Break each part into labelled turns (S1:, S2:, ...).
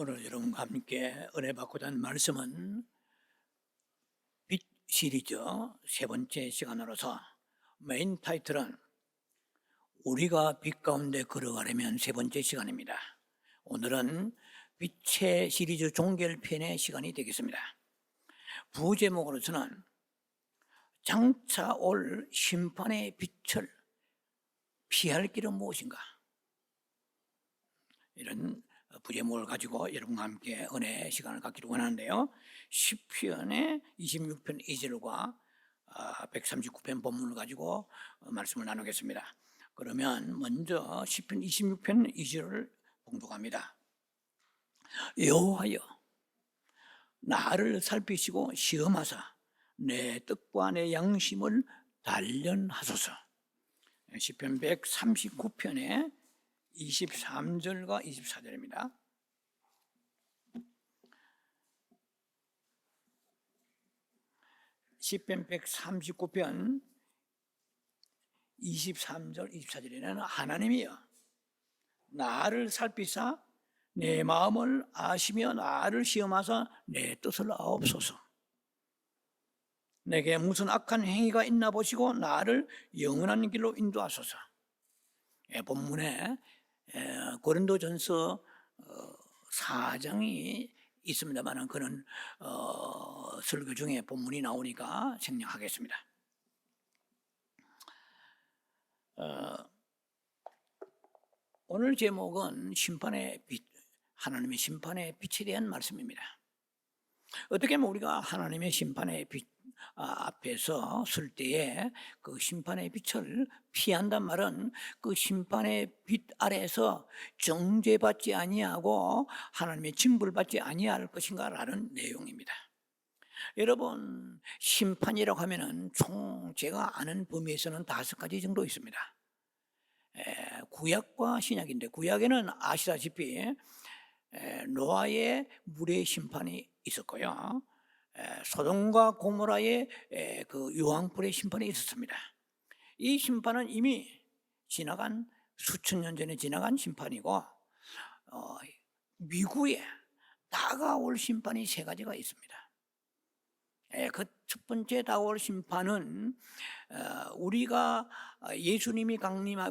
S1: 오늘 여러분과 함께 은혜 받고자 하는 말씀은 빛 시리즈 세 번째 시간으로서 메인 타이틀은 우리가 빛 가운데 걸어가려면 세 번째 시간입니다. 오늘은 빛의 시리즈 종결편의 시간이 되겠습니다. 부제목으로서는 장차 올 심판의 빛을 피할 길은 무엇인가, 이런 부제목을 가지고 여러분과 함께 은혜의 시간을 갖기를 원하는데요. 시편의 26편 2절과 139편 본문을 가지고 말씀을 나누겠습니다. 그러면 먼저 시편 26편 2절을 봉독합니다. 여호와여, 나를 살피시고 시험하사 내 뜻과 내 양심을 단련하소서. 시편 139편의 23절과 24절입니다. 시편 139편 23절 24절에는 하나님이여, 나를 살피사 내 마음을 아시며 나를 시험하사 내 뜻을 아옵소서. 내게 무슨 악한 행위가 있나 보시고 나를 영원한 길로 인도하소서. 본문에 고린도전서 4장이 있습니다만 그는 설교 중에 본문이 나오니까 생략하겠습니다. 오늘 제목은 심판의 빛, 하나님의 심판의 빛에 대한 말씀입니다. 어떻게 하면 우리가 하나님의 심판의 빛 앞에서 설 때에 그 심판의 빛을 피한단 말은 그 심판의 빛 아래에서 정죄받지 아니하고 하나님의 징벌을 받지 아니할 것인가라는 내용입니다. 여러분, 심판이라고 하면은 총 제가 아는 범위에서는 5가지 정도 있습니다. 구약과 신약인데, 구약에는 아시다시피 노아의 물의 심판이 있었고요, 소돔과 고모라의 그 유황불의 심판이 있었습니다. 이 심판은 이미 지나간 수천 년 전에 지나간 심판이고, 미국에 다가올 심판이 3가지가 있습니다. 그 첫 번째 다가올 심판은 우리가 예수님이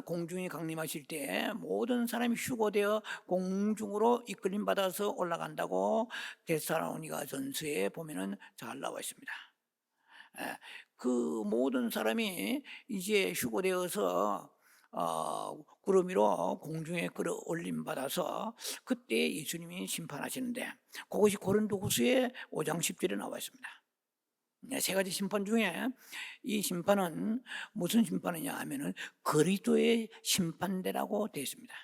S1: 공중에 강림하실 때 모든 사람이 휴거되어 공중으로 이끌림 받아서 올라간다고 데살로니가 전서에 보면은 잘 나와 있습니다. 그 모든 사람이 이제 휴거되어서 구름 위로 공중에 끌어올림 받아서 그때 예수님이 심판하시는데, 그것이 고린도후서의 5장 10절에 나와 있습니다. 3가지 심판 중에 이 심판은 무슨 심판이냐 하면은 그리스도의 심판대라고 되어 있습니다.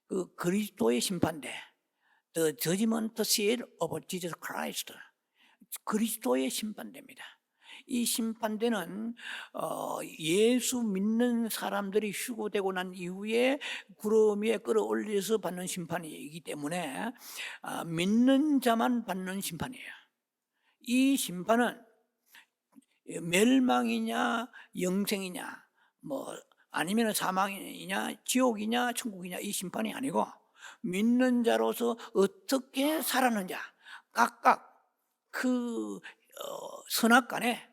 S1: 그 그리스도의 심판대, The Judgment Seat of Jesus Christ, 그리스도의 심판대입니다. 이 심판대는 예수 믿는 사람들이 휴거되고 난 이후에 구름 위에 끌어올려서 받는 심판이기 때문에 믿는 자만 받는 심판이에요. 이 심판은 멸망이냐 영생이냐, 아니면 사망이냐 지옥이냐 천국이냐, 이 심판이 아니고 믿는 자로서 어떻게 살았느냐, 각각 그 선악간에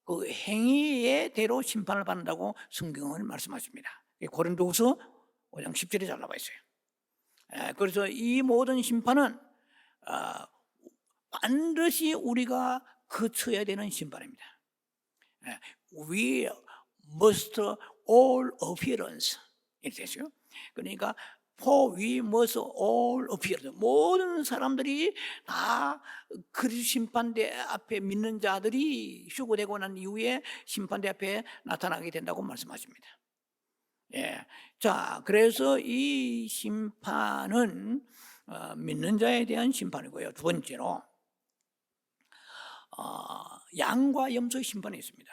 S1: 그 행위의 대로 심판을 받는다고 성경을 말씀하십니다. 고린도후서 5장 10절에 잘 나와 있어요. 그래서 이 모든 심판은 반드시 우리가 거쳐야 되는 심판입니다. We must all appearance, 이렇게 되죠. 그러니까 For we must all appear, 모든 사람들이 다 그리스도 심판대 앞에 믿는 자들이 휴거되고 난 이후에 심판대 앞에 나타나게 된다고 말씀하십니다. 자, 그래서 이 심판은 믿는 자에 대한 심판이고요. 두 번째로 양과 염소의 심판이 있습니다.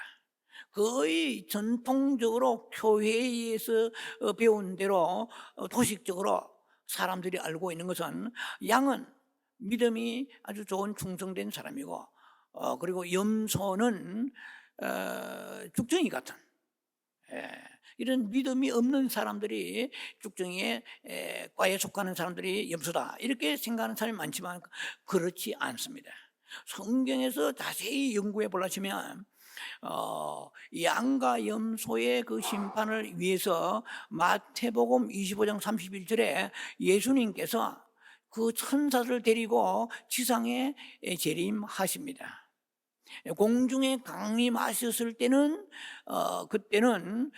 S1: 거의 전통적으로 교회에서 배운 대로 도식적으로 사람들이 알고 있는 것은, 양은 믿음이 아주 좋은 충성된 사람이고, 그리고 염소는 죽정이 같은 이런 믿음이 없는 사람들이 쭉정이의 과에 속하는 사람들이 염소다 이렇게 생각하는 사람이 많지만 그렇지 않습니다. 성경에서 자세히 연구해 보려면 양과 염소의 그 심판을 위해서 마태복음 25장 31절에 예수님께서 그 천사를 데리고 지상에 재림하십니다. 공중에 강림하셨을 때는 그때는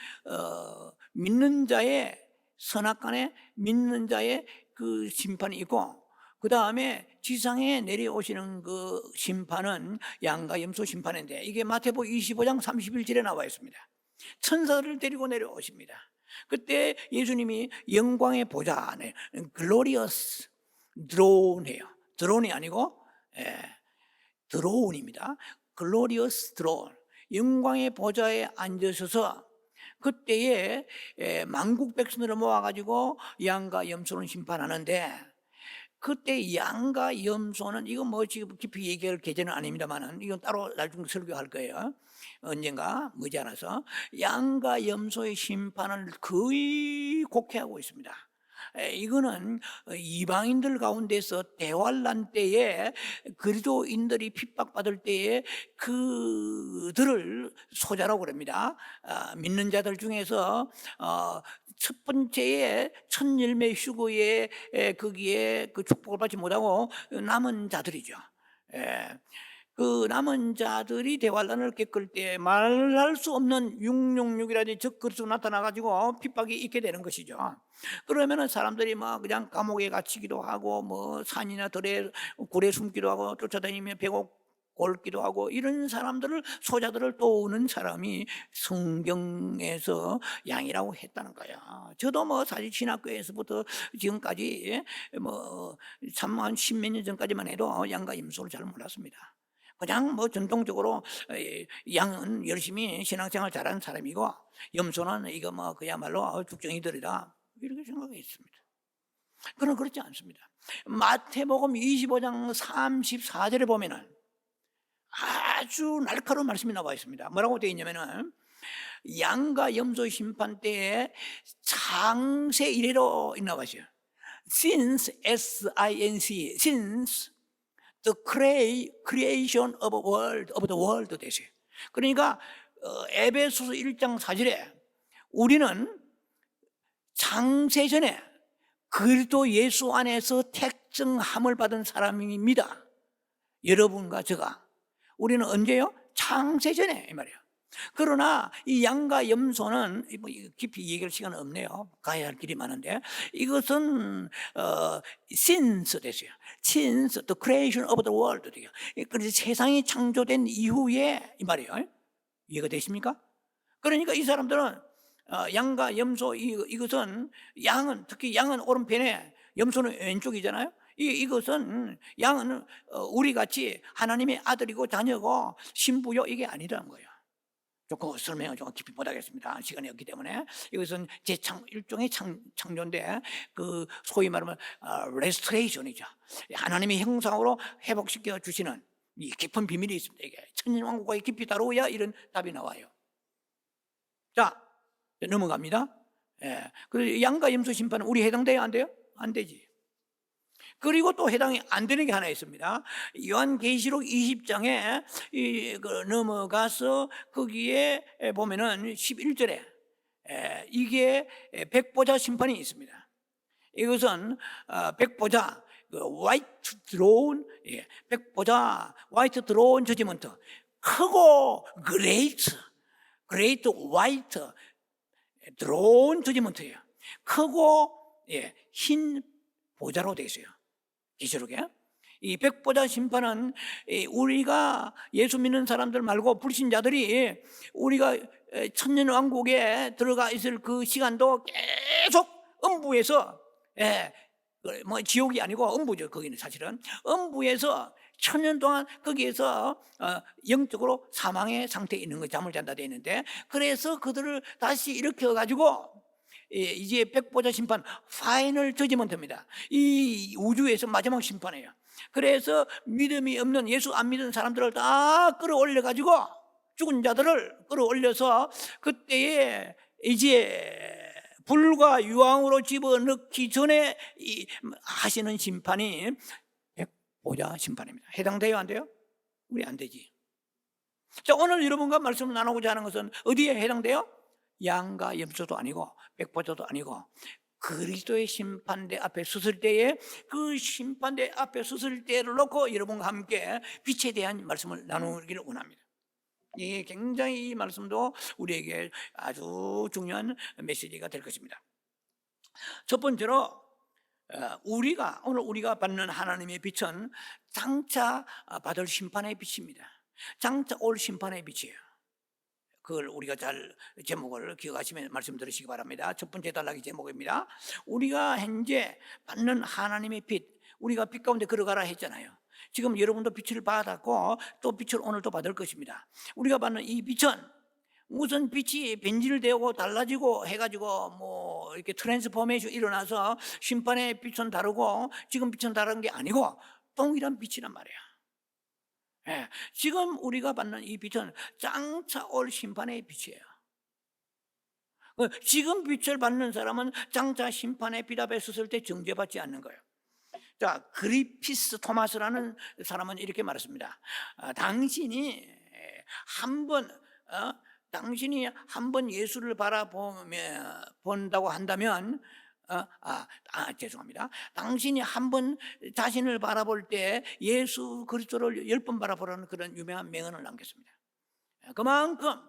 S1: 믿는 자의 선악간에 믿는 자의 그 심판이 있고, 그 다음에 지상에 내려오시는 그 심판은 양과 염소 심판인데, 이게 마태복음 25장 31절에 나와 있습니다. 천사를 데리고 내려오십니다. 그때 예수님이 영광의 보좌 안에 글로리어스 드론이에요. 드론이 아니고 드론입니다. 글로리어스 드론, 영광의 보좌에 앉으셔서 그때에 만국 백성들을 모아가지고 양과 염소를 심판하는데, 그때 양과 염소는 이거 뭐 지금 깊이 얘기할 계제는 아닙니다만은 이건 따로 나중에 설교할 거예요. 언젠가 머지않아서 양과 염소의 심판을 거의 곡해하고 있습니다. 이거는 이방인들 가운데서 대환란 때에 그리스도인들이 핍박받을 때에 그들을 소자라고 그럽니다. 믿는 자들 중에서 첫 번째에 첫 열매 휴거에 거기에 그 축복을 받지 못하고 남은 자들이죠. 그 남은 자들이 대환란을 겪을 때 말할 수 없는 666이라든지 적그리스도 나타나가지고 핍박이 있게 되는 것이죠. 그러면은 사람들이 막 그냥 감옥에 갇히기도 하고 뭐 산이나 들에 굴에 숨기도 하고 쫓아다니며 배고 골기도 하고, 이런 사람들을 소자들을 도우는 사람이 성경에서 양이라고 했다는 거야. 저도 뭐 사실 신학교에서부터 지금까지 뭐 한 십몇 년 전까지만 해도 양과 염소를 잘 몰랐습니다. 그냥 뭐 전통적으로 양은 열심히 신앙생활 잘하는 사람이고 염소는 이거 뭐 그야말로 죽정이들이다 이렇게 생각했습니다. 그러나 그렇지 않습니다. 마태복음 25장 34절에 보면은 아주 날카로운 말씀이 나와 있습니다. 뭐라고 되어 있냐면은 양과 염소 심판 때에 창세 이래로 나와 있어요. Since S-I-N-C since the creation of the world 되세요. 그러니까 에베소서 1장 4절에 우리는 창세 전에 그리스도 예수 안에서 택정함을 받은 사람입니다. 여러분과 제가. 우리는 언제요? 창세 전에 이 말이에요. 그러나 이 양과 염소는 깊이 얘기할 시간은 없네요. 가야 할 길이 많은데, 이것은 since 됐어요. Since the creation of the world 돼요. 그래서 세상이 창조된 이후에 이 말이에요. 이해가 되십니까? 그러니까 이 사람들은 양과 염소 이것은 양은 특히 양은 오른편에 염소는 왼쪽이잖아요. 이것은 양은 우리 같이 하나님의 아들이고 자녀고 신부요 이게 아니라는 거예요. 조금 설명을 좀 깊이 못하겠습니다. 시간이 없기 때문에. 이것은 일종의 창조인데 그 소위 말하면 레스토레이션이죠. 하나님의 형상으로 회복시켜 주시는 이 깊은 비밀이 있습니다. 이게 천년왕국과 깊이 다루어야 이런 답이 나와요. 자, 넘어갑니다. 그래서 양과 염소 심판은 우리 해당돼요, 안 돼요? 안 되지. 그리고 또 해당이 안 되는 게 하나 있습니다. 요한계시록 20장에 넘어가서 거기에 보면은 11절에 이게 백보자 심판이 있습니다. 이것은 백보자 화이트 드론, 백보자 화이트 드론 저지먼트, 크고 그레이트 화이트 드론 저지먼트예요. 크고 흰 보자로 되어 있어요. 계시록에 이 백보자 심판은 우리가 예수 믿는 사람들 말고 불신자들이 우리가 천년왕국에 들어가 있을 그 시간도 계속 음부에서 뭐 지옥이 아니고 음부죠. 거기는 사실은 음부에서 천년 동안 거기에서 영적으로 사망의 상태에 있는 거 잠을 잔다 되어 있는데, 그래서 그들을 다시 일으켜 가지고 이제 백보자 심판 파이널 저지먼트입니다. 이 우주에서 마지막 심판이에요. 그래서 믿음이 없는 예수 안 믿는 사람들을 다 끌어올려 가지고 죽은 자들을 끌어올려서 그때에 이제 불과 유황으로 집어넣기 전에 하시는 심판이 백보자 심판입니다. 해당돼요, 안 돼요? 우리 안 되지. 자, 오늘 여러분과 말씀을 나누고자 하는 것은 어디에 해당돼요? 양과 염소도 아니고 백보자도 아니고 그리스도의 심판대 앞에 섰을 때에 그 심판대 앞에 섰을 때를 놓고 여러분과 함께 빛에 대한 말씀을 나누기를 원합니다. 이 굉장히 이 말씀도 우리에게 아주 중요한 메시지가 될 것입니다. 첫 번째로 오늘 우리가 받는 하나님의 빛은 장차 받을 심판의 빛입니다. 장차 올 심판의 빛이에요. 그걸 우리가 잘 제목을 기억하시면 말씀 들으시기 바랍니다. 첫 번째 단락이 제목입니다. 우리가 현재 받는 하나님의 빛, 우리가 빛 가운데 걸어가라 했잖아요. 지금 여러분도 빛을 받았고 또 빛을 오늘 또 받을 것입니다. 우리가 받는 이 빛은 무슨 빛이 변질되고 달라지고 해가지고 뭐 이렇게 트랜스포메이션 일어나서 심판의 빛은 다르고 지금 빛은 다른 게 아니고 동일한 빛이란 말이에요. 예, 지금 우리가 받는 이 빛은 장차 올 심판의 빛이에요. 지금 빛을 받는 사람은 장차 심판의 빛 앞에 섰을 때 정죄받지 않는 거예요. 자, 그리피스 토마스라는 사람은 이렇게 말했습니다. 당신이 한 번 예수를 바라본다고 한다면 죄송합니다. 당신이 한 번 자신을 바라볼 때 예수 그리스도를 10번 바라보라는 그런 유명한 명언을 남겼습니다. 그만큼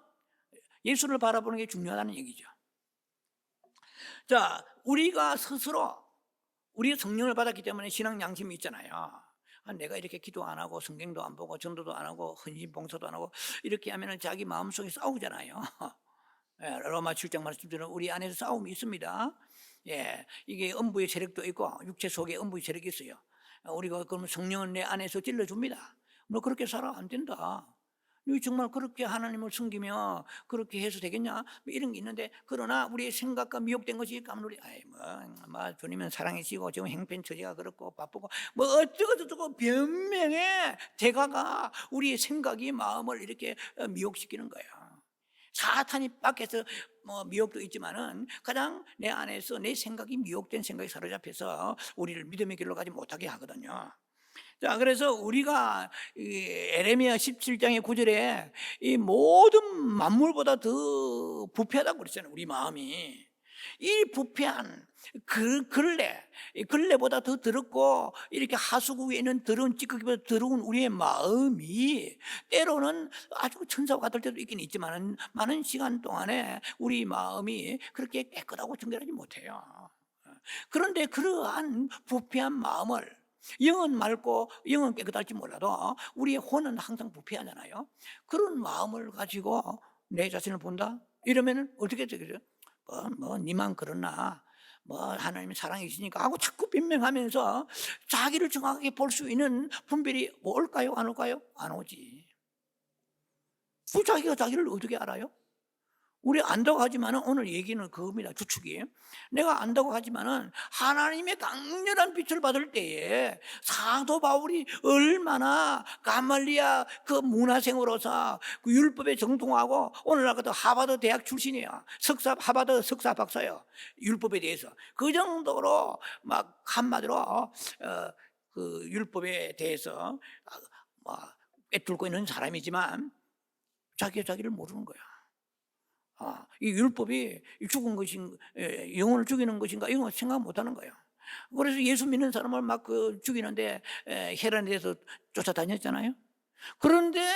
S1: 예수를 바라보는 게 중요하다는 얘기죠. 자, 우리가 스스로 우리가 성령을 받았기 때문에 신앙 양심이 있잖아요. 내가 이렇게 기도 안 하고 성경도 안 보고 전도도 안 하고 헌신 봉사도 안 하고 이렇게 하면 자기 마음속에 싸우잖아요. 로마 7장 말씀대로 우리 안에서 싸움이 있습니다. 예, 이게 음부의 세력도 있고 육체 속에 음부의 세력이 있어요. 우리가 그러면 성령은 내 안에서 찔러줍니다. 너 그렇게 살아 안 된다. 너 정말 그렇게 하나님을 섬기며 그렇게 해서 되겠냐? 이런 게 있는데, 그러나 우리의 생각과 미혹된 것이 까무리. 주님은 사랑이시고 지금 행편 처지가 그렇고 바쁘고 뭐 어쩌고 변명의 대가가 우리의 생각이 마음을 이렇게 미혹시키는 거예요. 사탄이 밖에서 미혹도 있지만은 가장 내 안에서 내 생각이 미혹된 생각이 사로잡혀서 우리를 믿음의 길로 가지 못하게 하거든요. 자, 그래서 우리가 에레미야 17장의 9절에 이 모든 만물보다 더 부패하다고 그랬잖아요. 우리 마음이 이 부패한 근래보다 더 더럽고 이렇게 하수구 위에 있는 더러운 찌꺼기보다 더러운 우리의 마음이 때로는 아주 천사와 같을 때도 있긴 있지만 많은 시간 동안에 우리 마음이 그렇게 깨끗하고 정결하지 못해요. 그런데 그러한 부패한 마음을, 영은 맑고 영은 깨끗할지 몰라도 우리의 혼은 항상 부패하잖아요. 그런 마음을 가지고 내 자신을 본다? 이러면 어떻게 되겠어요? 니만 그러나 하나님의 사랑이 있으니까 하고 자꾸 변명하면서 자기를 정확하게 볼 수 있는 분별이 올까요? 안 올까요? 안 오지. 그 자기가 자기를 어떻게 알아요? 우리 안다고 하지만은 오늘 얘기는 그겁니다. 주축이. 내가 안다고 하지만은 하나님의 강렬한 빛을 받을 때에 사도 바울이 얼마나 가말리아 그 문화생으로서 그 율법에 정통하고, 오늘날 같은 하버드 대학 출신이야. 하버드 석사 박사요. 율법에 대해서. 그 정도로 막 한마디로 그 율법에 대해서 꿰뚫고 있는 사람이지만 자기를 모르는 거야. 이 율법이 죽은 것인가, 영혼을 죽이는 것인가, 이런 거 생각 못 하는 거예요. 그래서 예수 믿는 사람을 막 죽이는데 헤란에 대해서 쫓아다녔잖아요. 그런데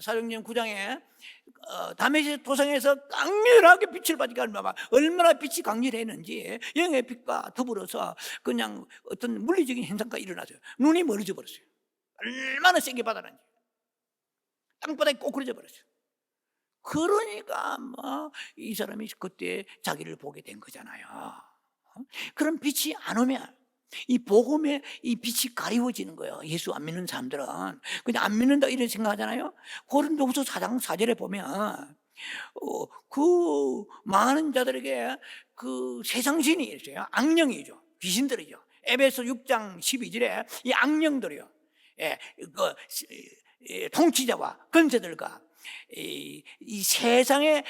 S1: 사도행전 9장에 다메섹 도상에서 강렬하게 빛을 받으니까 얼마나 빛이 강렬했는지 영의 빛과 더불어서 그냥 어떤 물리적인 현상가 일어났어요. 눈이 멀어져 버렸어요. 얼마나 세게 받았는지 땅바닥에 꼬꾸라져 버렸어요. 그러니까 이 사람이 그때 자기를 보게 된 거잖아요. 그런 빛이 안 오면 이 복음의 이 빛이 가리워지는 거예요. 예수 안 믿는 사람들은 그냥 안 믿는다 이런 생각하잖아요. 고린도후서 4장 4절에 보면 그 많은 자들에게 그 세상신이 있어요. 악령이죠. 귀신들이죠. 에베소 6장 12절에 이 악령들이요. 통치자와 권세들과 이 세상의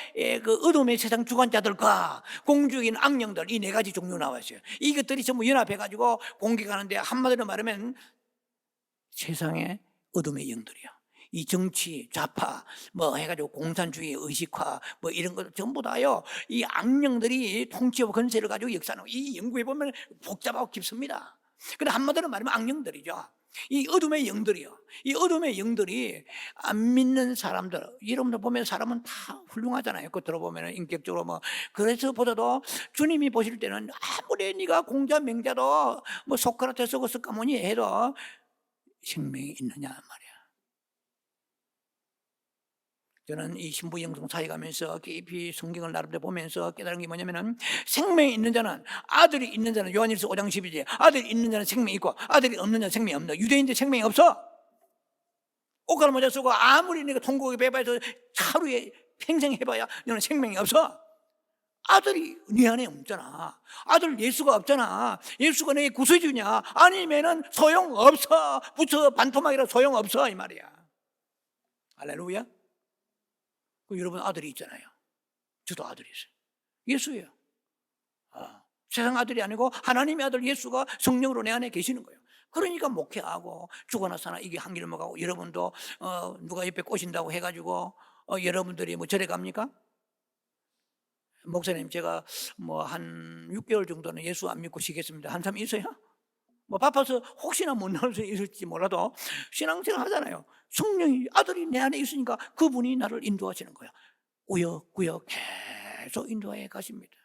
S1: 그 어둠의 세상 주관자들과 공주인 악령들, 이 네 가지 종류 나와 있어요. 이것들이 전부 연합해가지고 공격하는데, 한마디로 말하면 세상의 어둠의 영들이요. 이 정치, 좌파, 뭐 해가지고 공산주의, 의식화, 뭐 이런 것 전부 다요. 이 악령들이 통치하고 권세를 가지고 역사하는, 이 연구해 보면 복잡하고 깊습니다. 근데 한마디로 말하면 악령들이죠. 이 어둠의 영들이요. 이 어둠의 영들이 안 믿는 사람들, 여러분들 보면 사람은 다 훌륭하잖아요. 그 들어보면 인격적으로 뭐. 그래서 보다도 주님이 보실 때는 아무리 네가 공자 명자도 뭐 소크라테스 스가모니 해도 생명이 있느냐 말이야. 저는 이 신부 영성 사회 가면서 깊이 성경을 나름대로 보면서 깨달은 게 뭐냐면은, 생명이 있는 자는, 아들이 있는 자는, 요한일서 5장 12절, 아들이 있는 자는 생명이 있고 아들이 없는 자는 생명이 없다. 유대인들 생명이 없어. 옷가루 모자 쓰고 아무리 내가 통곡에 배봐서 하루에 평생 해봐야 너는 생명이 없어. 아들이 네 안에 없잖아. 아들 예수가 없잖아. 예수가 내게 구세주냐? 아니면은 소용없어. 붙여 반토막이라 소용없어 이 말이야. 할렐루야. 여러분 아들이 있잖아요. 저도 아들이 있어요. 예수예요. 세상 아들이 아니고 하나님의 아들 예수가 성령으로 내 안에 계시는 거예요. 그러니까 목회하고 죽어나 사나 이게 한 길을 먹고, 여러분도 누가 옆에 꼬신다고 해가지고 여러분들이 뭐 절에 갑니까? 목사님, 제가 뭐 한 6개월 정도는 예수 안 믿고 쉬겠습니다. 한 사람 있어요? 뭐 바빠서 혹시나 못 나올 수 있을지 몰라도 신앙생활 하잖아요. 성령이, 아들이 내 안에 있으니까 그분이 나를 인도하시는 거야. 우여구여 계속 인도해 가십니다.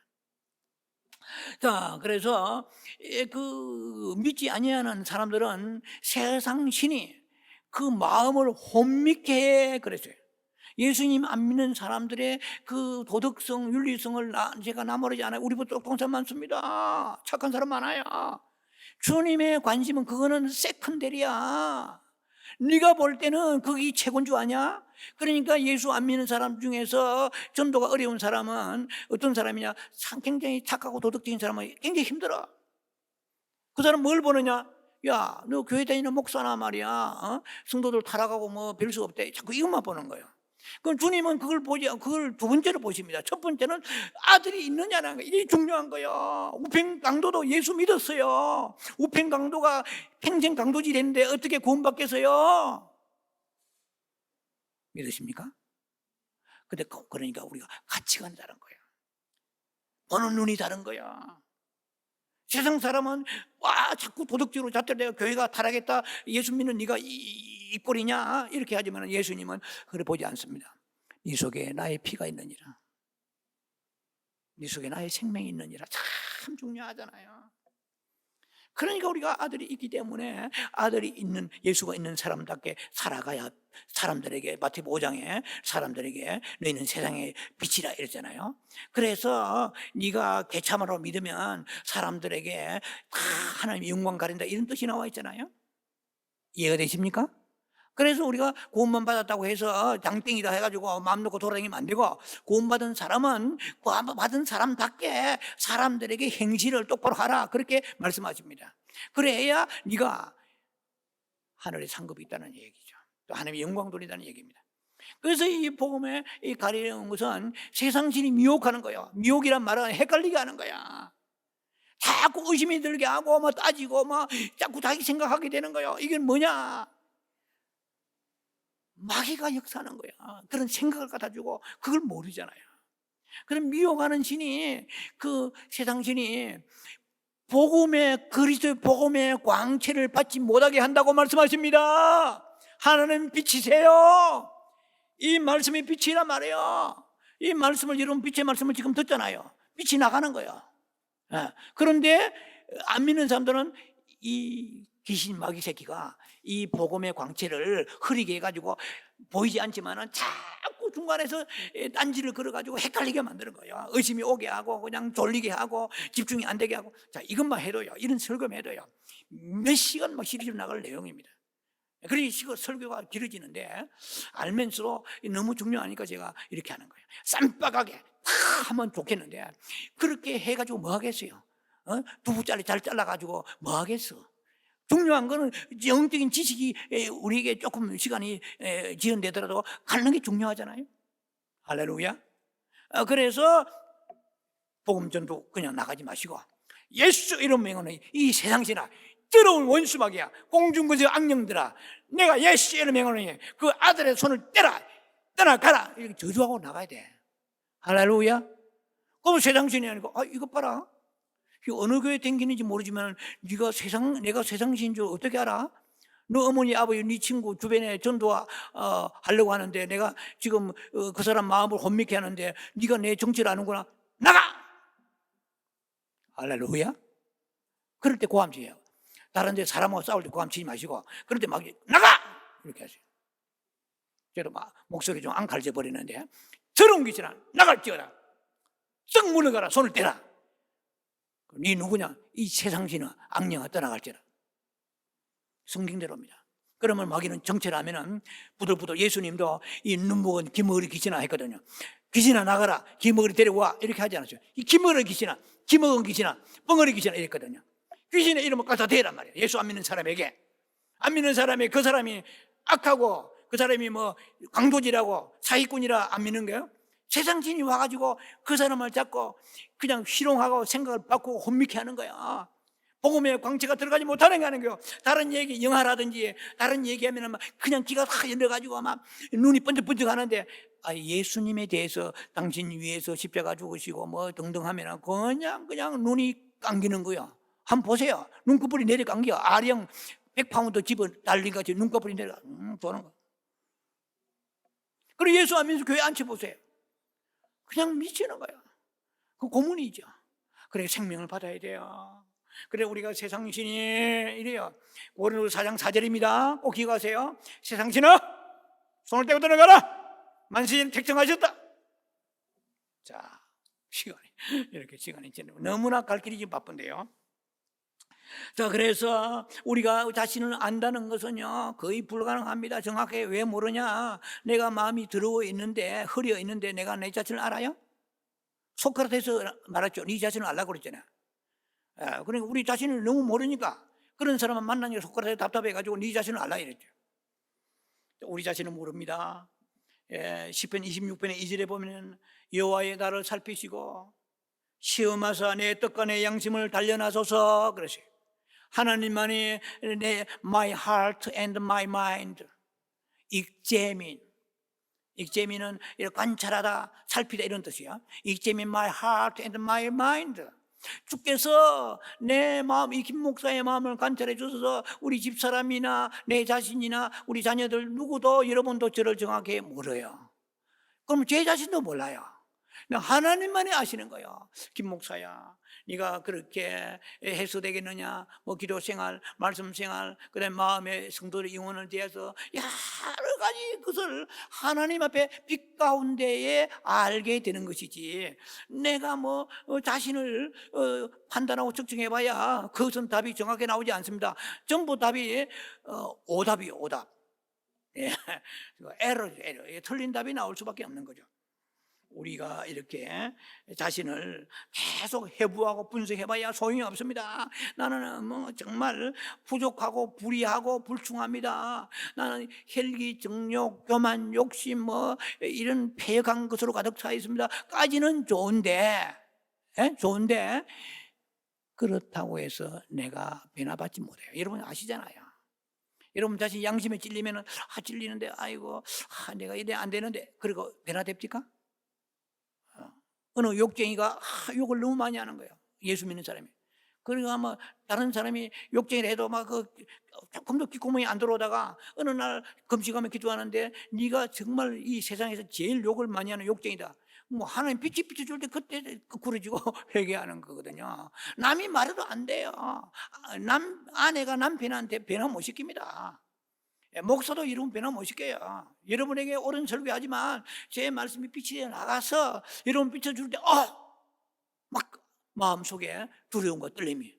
S1: 자, 그래서 그 믿지 아니하는 사람들은 세상 신이 그 마음을 혼미케 해 그랬어요. 예수님 안 믿는 사람들의 그 도덕성, 윤리성을 제가 나무라지 않아요. 우리보다 똑똑한 사람 많습니다. 착한 사람 많아요. 주님의 관심은 그거는 세컨데리야. 네가 볼 때는 그게 최고인 줄 아냐? 그러니까 예수 안 믿는 사람 중에서 전도가 어려운 사람은 어떤 사람이냐? 굉장히 착하고 도덕적인 사람은 굉장히 힘들어. 그 사람 뭘 보느냐? 야, 너 교회 다니는 목사나 말이야. 성도들 타락하고 뭐 별 수 없대. 자꾸 이것만 보는 거예요. 그럼 주님은 그걸 두 번째로 보십니다. 첫 번째는 아들이 있느냐는 거, 이게 중요한 거예요. 우평강도도 예수 믿었어요. 우평강도가 평생 강도지 됐는데 어떻게 구원받겠어요? 믿으십니까? 근데 그러니까 우리가 가치관이 다른 거예요. 보는 눈이 다른 거야. 세상 사람은 와 자꾸 도덕적으로 잣대로 교회가 타락했다, 예수 믿는 네가 이 꼴이냐 이렇게 하지만 예수님은 그래 보지 않습니다. 네 속에 나의 피가 있느니라, 네 속에 나의 생명이 있느니라. 참 중요하잖아요. 그러니까 우리가 아들이 있기 때문에 아들이 있는, 예수가 있는 사람답게 살아가야 사람들에게, 마태복음 5장에 사람들에게 너희는 세상의 빛이라 이랬잖아요. 그래서 네가 개참으로 믿으면 사람들에게 다 하나님의 영광 가린다, 이런 뜻이 나와 있잖아요. 이해가 되십니까? 그래서 우리가 구원만 받았다고 해서 장땡이다 해가지고 마음 놓고 돌아다니면 안 되고, 구원받은 사람은 구원받은 사람답게 사람들에게 행실을 똑바로 하라, 그렇게 말씀하십니다. 그래야 네가 하늘에 상급이 있다는 얘기죠. 또 하나님의 영광 돌린다는 얘기입니다. 그래서 이 복음에 이 가리는 것은 세상신이 미혹하는 거예요. 미혹이란 말은 헷갈리게 하는 거야. 자꾸 의심이 들게 하고 뭐 따지고 뭐 자꾸 자기 생각하게 되는 거예요. 이게 뭐냐? 마귀가 역사하는 거야. 그런 생각을 갖다 주고 그걸 모르잖아요. 그럼 미혹하는 신이, 그 세상 신이 복음의, 그리스도의 복음의 광채를 받지 못하게 한다고 말씀하십니다. 하나님 빛이세요. 이 말씀이 빛이란 말이에요. 이 말씀을, 여러분 빛의 말씀을 지금 듣잖아요. 빛이 나가는 거예요. 그런데 안 믿는 사람들은 이 귀신 마귀 새끼가 이 복음의 광채를 흐리게 해가지고 보이지 않지만은 자꾸 중간에서 딴지를 걸어가지고 헷갈리게 만드는 거예요. 의심이 오게 하고 그냥 졸리게 하고 집중이 안 되게 하고. 자, 이것만 해도요, 이런 설교만 해도요 몇 시간 막 시리즈 나갈 내용입니다. 그러니 설교가 길어지는데 알면서도 너무 중요하니까 제가 이렇게 하는 거예요. 쌈박하게 탁 하면 좋겠는데 그렇게 해가지고 뭐 하겠어요? 두부짜리 잘 잘라가지고 뭐 하겠어? 중요한 거는 영적인 지식이 우리에게 조금 시간이 지연되더라도 가는 게 중요하잖아요. 할렐루야. 그래서 복음전도 그냥 나가지 마시고 예수 이름 명하는 이 세상신아, 더러운 원수마귀야, 공중거지 악령들아, 내가 예수 이름 명하는 그 아들의 손을 떼라, 떠나가라, 이렇게 저주하고 나가야 돼. 할렐루야. 그럼 세상신이 아니고 이것 봐라, 어느 교회 댕기는지 모르지만 내가 세상신인 줄 어떻게 알아? 너 어머니 아버지 네 친구 주변에 전도 하려고 하는데 내가 지금 그 사람 마음을 혼미케 하는데 네가 내 정체를 아는구나. 나가! 할렐루야. 그럴 때 고함치세요. 다른 데 사람하고 싸울 때 고함치지 마시고 그럴 때 막 나가! 이렇게 하세요. 저도 막 목소리 좀 안 갈져버리는데 더러운 귀신아 나갈지어다, 썩 물러가라, 손을 떼라. 네 누구냐? 이 세상신은 악령아 떠나갈지라. 성경대로입니다. 그러면 마귀는 정체를 하면은 부들부들, 예수님도 이 눈먹은 기머리 귀신아 했거든요. 귀신아 나가라, 기머리 데려와, 이렇게 하지 않았어요. 이 기머리 귀신아, 기먹은 귀신아, 뻥어리 귀신아 이랬거든요. 귀신의 이름을 갖다 대란 말이에요. 예수 안 믿는 사람에게. 안 믿는 사람이, 그 사람이 악하고 그 사람이 뭐 강도질하고 사기꾼이라 안 믿는 거예요? 세상신이 와가지고 그 사람을 잡고 그냥 희롱하고 생각을 바꾸고 혼미케 하는 거야. 복음의 광채가 들어가지 못하는 게 하는 거예요. 다른 얘기, 영화라든지 다른 얘기하면 막 그냥 귀가 다 열려가지고 막 눈이 번쩍번쩍 하는데 예수님에 대해서 당신 위해서 십자가 죽으시고 뭐 등등 하면 그냥 눈이 감기는 거야. 한번 보세요. 눈꺼풀이 내려 감겨. 아령 100파운드 집어 달린 같이 눈꺼풀이 내려 도는 거. 그리고 예수 안 믿어서 교회 앉혀보세요. 그냥 미치는 거야. 그 고문이죠. 그래 생명을 받아야 돼요. 그래 우리가 세상신이 이래요. 고린도서 4장 4절입니다. 꼭 기억하세요. 세상신아 손을 떼고 들어가라. 만신이 택정하셨다. 자, 시간이 너무나 갈 길이 지금 바쁜데요. 자, 그래서 우리가 자신을 안다는 것은요 거의 불가능합니다. 정확하게 왜 모르냐? 내가 마음이 더러워 있는데, 흐려 있는데 내가 내 자신을 알아요? 소크라테스 말했죠. 네 자신을 알라고 그랬잖아요. 그러니까 우리 자신을 너무 모르니까 그런 사람만 만나니까 소크라테스 답답해가지고 네 자신을 알라 이랬죠. 우리 자신을 모릅니다. 시편 26편의 2절에 보면 여호와의 나를 살피시고 시험하사 내 뜻과 내 양심을 단련하소서 그러세요. 하나님만이 내 my heart and my mind. 익제민은 관찰하다, 살피다 이런 뜻이야. 익제민 my heart and my mind. 주께서 내 마음, 이 김 목사의 마음을 관찰해 주셔서 우리 집사람이나 내 자신이나 우리 자녀들 누구도 여러분도 저를 정확히 몰라요. 그럼 제 자신도 몰라요. 하나님만이 아시는 거예요. 김 목사야, 네가 그렇게 해서 되겠느냐? 뭐 기도 생활, 말씀 생활, 그다음에 마음의 성도의 영혼을 대해서 여러 가지 것을 하나님 앞에 빛 가운데에 알게 되는 것이지. 내가 뭐 자신을 판단하고 측정해봐야 그것은 답이 정확하게 나오지 않습니다. 전부 답이 오답이에요. 오답. 에러, 틀린 답이 나올 수밖에 없는 거죠. 우리가 이렇게 자신을 계속 해부하고 분석해봐야 소용이 없습니다. 나는 뭐 정말 부족하고 불의하고 불충합니다. 나는 혈기, 정욕, 교만, 욕심 뭐 이런 폐역한 것으로 가득 차 있습니다. 까지는 좋은데 그렇다고 해서 내가 변화받지 못해요. 여러분 아시잖아요. 여러분 자신 양심에 찔리면 찔리는데 아이고 내가 이래 안 되는데 그리고 변화됩니까? 어느 욕쟁이가 욕을 너무 많이 하는 거예요. 예수 믿는 사람이. 그러니까 아마 다른 사람이 욕쟁이를 해도 막 조금 더 귓구멍이 안 들어오다가 어느 날 금식하며 기도하는데 네가 정말 이 세상에서 제일 욕을 많이 하는 욕쟁이다. 뭐 하나님 빛이 비춰줄 때 그때 구부러지고 회개하는 거거든요. 남이 말해도 안 돼요. 아내가 남편한테 변화 못 시킵니다. 목사도 이런 변화 못 시켜요. 여러분에게 옳은 설교하지만 제 말씀이 빛이 나가서 여러분 비춰줄 때 막 마음속에 두려움과 떨림이,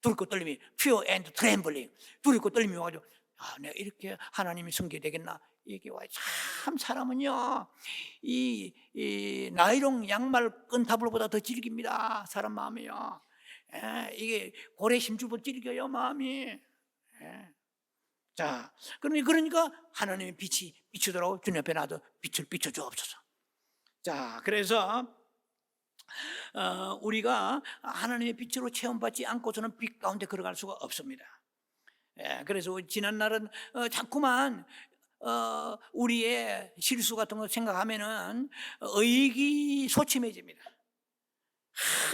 S1: 두렵고 떨림이, fear and trembling, 두렵고 떨림이 와가지고 내가 이렇게 하나님이 섬기되겠나? 이게 와 참 사람은요 이 나이롱 양말 끈타블보다 더 질깁니다. 사람 마음이요. 이게 고래 심줄보다 질겨요 마음이. 예. 자, 그러니까 하나님의 빛이 비추도록 주님 앞에 나도 빛을 비춰주옵소서. 자, 그래서 우리가 하나님의 빛으로 체험받지 않고서는 빛 가운데 걸어갈 수가 없습니다. 예, 그래서 지난 날은 자꾸만 우리의 실수 같은 거 생각하면은 의기소침해집니다.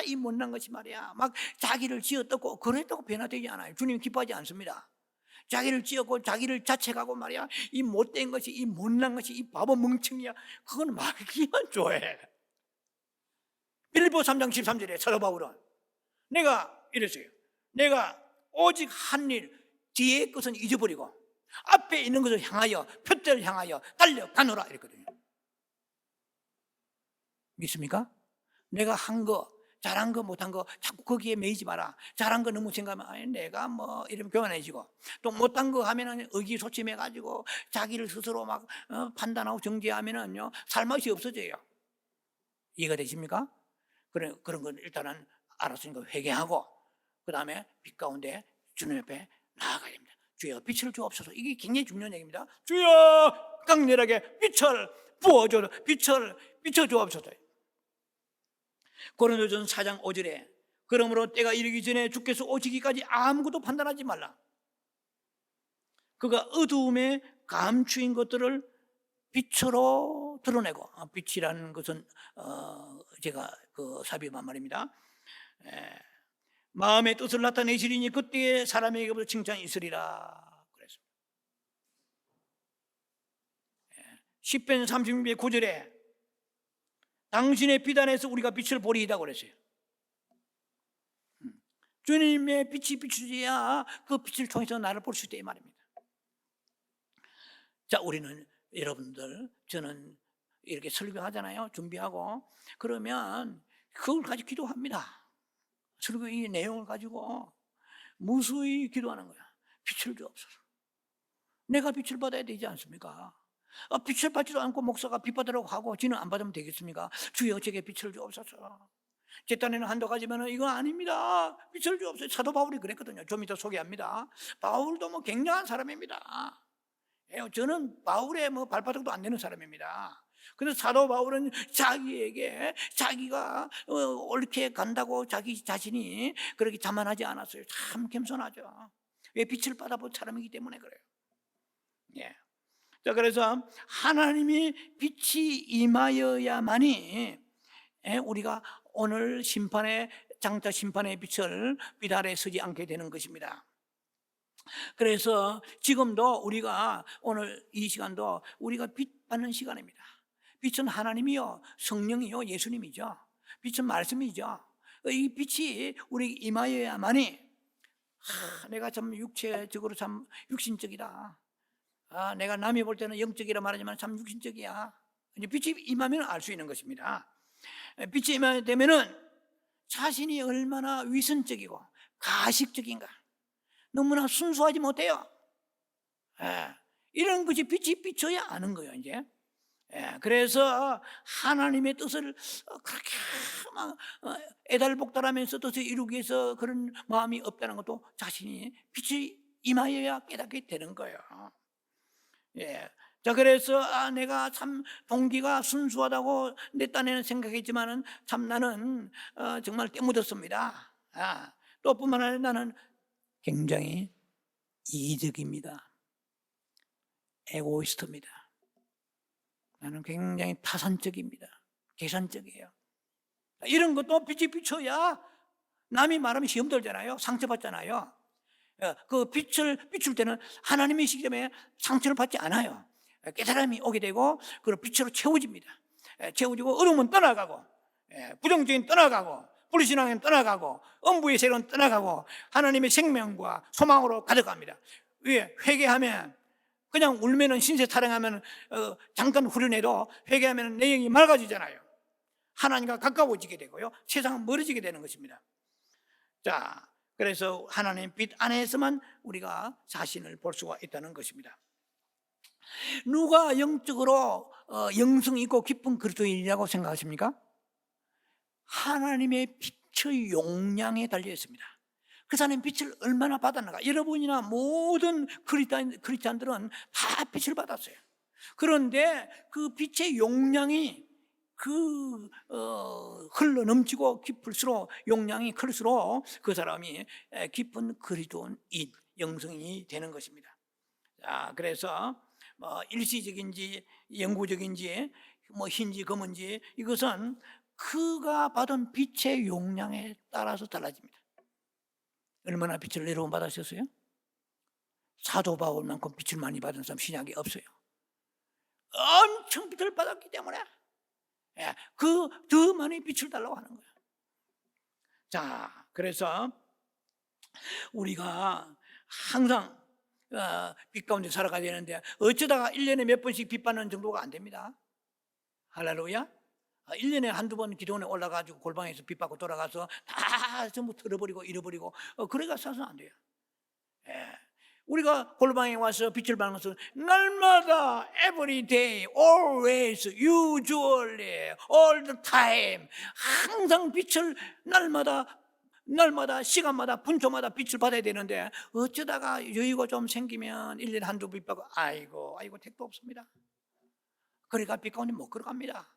S1: 이 못난 것이 말이야, 막 자기를 지었다고 그랬다고 변화되지 않아요. 주님 기뻐하지 않습니다. 자기를 지었고 자기를 자책하고 말이야, 이 못된 것이, 이 못난 것이, 이 바보 멍청이야, 그건 말기만 좋아해. 빌립보 3장 13절에 사도 바울은 내가 이랬어요. 내가 오직 한 일, 뒤의 것은 잊어버리고 앞에 있는 것을 향하여, 표대를 향하여 달려가노라 이랬거든요. 믿습니까? 내가 한 거, 잘한 거, 못한 거 자꾸 거기에 매이지 마라. 잘한 거 너무 생각하면 내가 뭐 이러면 교만해지고, 또 못한 거 하면은 의기소침해가지고 자기를 스스로 막 판단하고 정죄하면은요, 살맛이 없어져요. 이해가 되십니까? 그런 건 일단은 알았으니까 회개하고, 그 다음에 빛 가운데 주님 옆에 나아가야 됩니다. 주여 빛을 주옵소서. 이게 굉장히 중요한 얘기입니다. 주여 강렬하게 빛을 부어줘, 빛을 비춰주옵소서. 고린도전서 4장 5절에 그러므로 때가 이르기 전에 주께서 오시기까지 아무것도 판단하지 말라. 그가 어두움에 감추인 것들을 빛으로 드러내고, 빛이라는 것은 제가 삽입한 말입니다. 마음의 뜻을 나타내시리니 그때에 사람에게부터 칭찬이 있으리라 그랬습니다. 시편 36편 9절에 당신의 빛 안에서 우리가 빛을 보리이다 그랬어요. 주님의 빛이 비추어야 그 빛을 통해서 나를 볼 수 있다 이 말입니다. 자, 우리는 여러분들, 저는 이렇게 설교하잖아요. 준비하고 그러면 그걸 가지고 기도합니다. 설교의 내용을 가지고 무수히 기도하는 거야. 빛을 주옵소서. 내가 빛을 받아야 되지 않습니까? 빛을 받지도 않고 목사가 빛 받으라고 하고 지는 안 받으면 되겠습니까? 주여 제게 빛을 주옵소서. 제 딴에는 한도 가지면 이거 아닙니다. 빛을 주옵소서. 사도 바울이 그랬거든요. 좀 이따 소개합니다. 바울도 뭐 굉장한 사람입니다. 저는 바울의 뭐 발바닥도 안 되는 사람입니다. 그래서 사도 바울은 자기에게 자기가 옳게 간다고 자기 자신이 그렇게 자만하지 않았어요. 참 겸손하죠. 왜 빛을 받아본 사람이기 때문에 그래요. 예. 자, 그래서 하나님이 빛이 임하여야만이 우리가 오늘 장차 심판의 빛을 빛 아래 서지 않게 되는 것입니다. 그래서 지금도 우리가 오늘 이 시간도 우리가 빛 받는 시간입니다. 빛은 하나님이요, 성령이요, 예수님이죠. 빛은 말씀이죠. 이 빛이 우리 임하여야만이 내가 참 육체적으로 참 육신적이다. 내가 남이 볼 때는 영적이라 말하지만 참 육신적이야. 빛이 임하면 알 수 있는 것입니다. 빛이 임하되면은 자신이 얼마나 위선적이고 가식적인가, 너무나 순수하지 못해요. 이런 것이 빛이 비춰야 아는 거예요. 이제 그래서 하나님의 뜻을 그렇게 막 애달복달하면서 뜻을 이루기 위해서 그런 마음이 없다는 것도 자신이 빛이 임하여야 깨닫게 되는 거예요. 자, 그래서 내가 참 동기가 순수하다고 내 딴에는 생각했지만은 참 나는 정말 때묻었습니다. 또 뿐만 아니라 나는 굉장히 이기적입니다. 에고이스트입니다. 나는 굉장히 타산적입니다. 계산적이에요. 이런 것도 빛이 비춰야, 남이 말하면 시험 들잖아요. 상처받잖아요. 그 빛을 비출 때는 하나님이시기 때문에 상처를 받지 않아요. 깨달음이 오게 되고 그걸 빛으로 채워집니다. 채워지고 어둠은 떠나가고, 부정적인 떠나가고, 불신앙은 떠나가고, 엄부의 세력은 떠나가고 하나님의 생명과 소망으로 가득합니다. 왜? 회개하면, 그냥 울면은 신세 타령하면 잠깐 후련해도 회개하면 내 영이 맑아지잖아요. 하나님과 가까워지게 되고요, 세상은 멀어지게 되는 것입니다. 자, 그래서 하나님 빛 안에서만 우리가 자신을 볼 수가 있다는 것입니다. 누가 영적으로 영성 있고 깊은 그리스도인이라고 생각하십니까? 하나님의 빛의 용량에 달려 있습니다. 그 사람의 빛을 얼마나 받았는가. 여러분이나 모든 크리스찬들은 다 빛을 받았어요. 그런데 그 빛의 용량이 흘러 넘치고 깊을수록, 용량이 클수록 그 사람이 깊은 그리스도인 영성이 되는 것입니다. 자, 그래서 일시적인지 영구적인지 흰지 검은지, 이것은 그가 받은 빛의 용량에 따라서 달라집니다. 얼마나 빛을 여러분 받으셨어요? 사도 바울만큼 빛을 많이 받은 사람 신약에 없어요. 엄청 빛을 받았기 때문에 그 더 많이 빛을 달라고 하는 거예요. 자, 그래서 우리가 항상 빛 가운데 살아가야 되는데, 어쩌다가 1년에 몇 번씩 빛 받는 정도가 안 됩니다. 할렐루야. 1년에 한두 번 기도원에 올라가지고 골방에서 빛 받고 돌아가서 다 전부 털어버리고 잃어버리고 그래가 서서는 안 돼요. 우리가 골방에 와서 빛을 받는 것은 날마다, every day, always, usually, all the time, 항상 빛을 날마다 시간마다 분초마다 빛을 받아야 되는데, 어쩌다가 여유가 좀 생기면 1년에 한두 빛 받고 아이고 택도 없습니다. 그러니까 빛 가운데 못 걸어갑니다.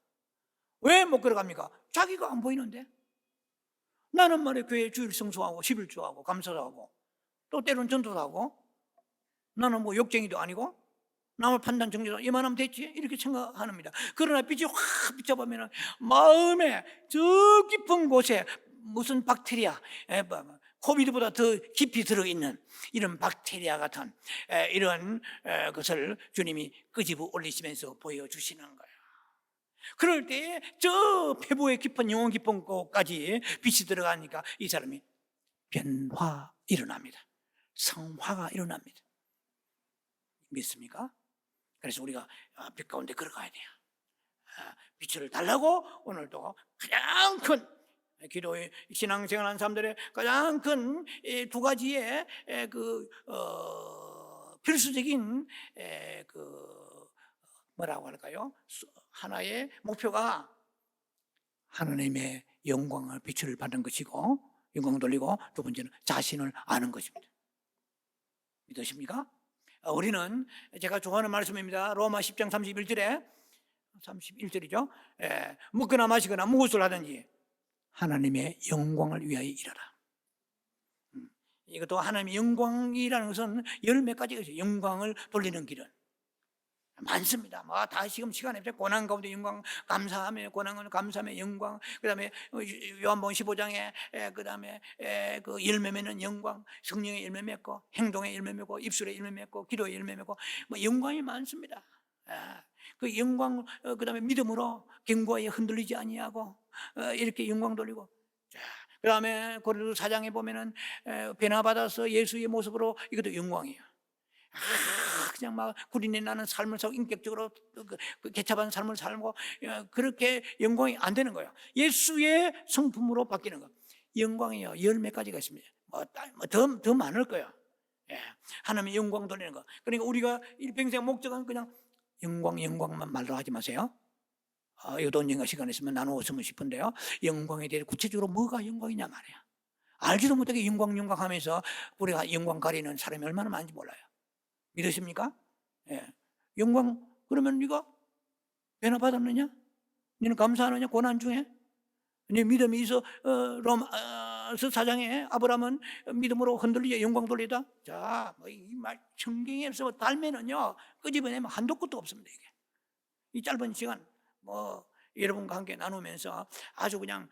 S1: 왜 못 걸어갑니까? 자기가 안 보이는데. 나는 말이야 교회 주일 성수하고 11조하고 감사도 하고 또 때로는 전도도 하고, 나는 뭐 욕쟁이도 아니고 남을 판단 정죄도 이만하면 됐지 이렇게 생각합니다. 그러나 빛이 확 비춰보면 마음에 저 깊은 곳에 무슨 박테리아, 코비드보다 더 깊이 들어있는 이런 박테리아 같은 이런 것을 주님이 끄집어 올리시면서 보여주시는 거예요. 그럴 때에 저 폐부의 깊은 영혼 깊은 곳까지 빛이 들어가니까 이 사람이 변화 일어납니다. 성화가 일어납니다. 믿습니까? 그래서 우리가 빛 가운데 걸어가야 돼요. 빛을 달라고 오늘도 가장 큰 기도의 신앙생활하는 사람들의 가장 큰 두 가지의 필수적인 뭐라고 할까요? 하나의 목표가 하나님의 영광을 빛을 받는 것이고, 영광 돌리고, 두 번째는 자신을 아는 것입니다. 믿으십니까? 우리는 제가 좋아하는 말씀입니다. 로마 10장 31절이죠. 먹거나 마시거나 무엇을 하든지 하나님의 영광을 위하여 일하라. 이것도 하나님의 영광이라는 것은 열 몇 가지가 있어요. 영광을 돌리는 길은 많습니다. 다 지금 시간이 없어요. 고난 가운데 영광 감사하며, 고난 감사하며 영광, 그다음에 요한복음 15장에 그다음에 그 열매 맺는 영광, 성령의 열매 맺고, 행동의 열매 맺고, 입술의 열매 맺고, 기도의 열매 맺고, 영광이 많습니다. 그 영광, 그다음에 믿음으로 견고하여 흔들리지 아니하고 이렇게 영광 돌리고. 그다음에 고린도 4장에 보면은 변화받아서 예수의 모습으로, 이것도 영광이에요. 그냥 막 구린내 나는 삶을 살고 인격적으로 개차반 삶을 살고 그렇게 영광이 안 되는 거예요. 예수의 성품으로 바뀌는 거. 영광이요 열 몇 가지가 있습니다. 더 많을 거예요. 하나님의 영광 돌리는 거. 그러니까 우리가 일평생 목적은 그냥 영광만 말로 하지 마세요. 이것도 언젠가 시간 있으면 나누었으면 싶은데요. 영광에 대해 구체적으로 뭐가 영광이냐 말이에요. 알지도 못하게 영광 하면서 우리가 영광 가리는 사람이 얼마나 많은지 몰라요. 믿으십니까? 영광, 그러면 네가 변화 받았느냐? 너는 감사하느냐? 고난 중에? 네 믿음이 있어. 로마서 4장에 아브라함은 믿음으로 흔들리자 영광 돌리다. 자, 이 말 성경에서 달면은요 끄집어내면 한도 끝도 없습니다. 이게 이 짧은 시간 여러분과 함께 나누면서 아주 그냥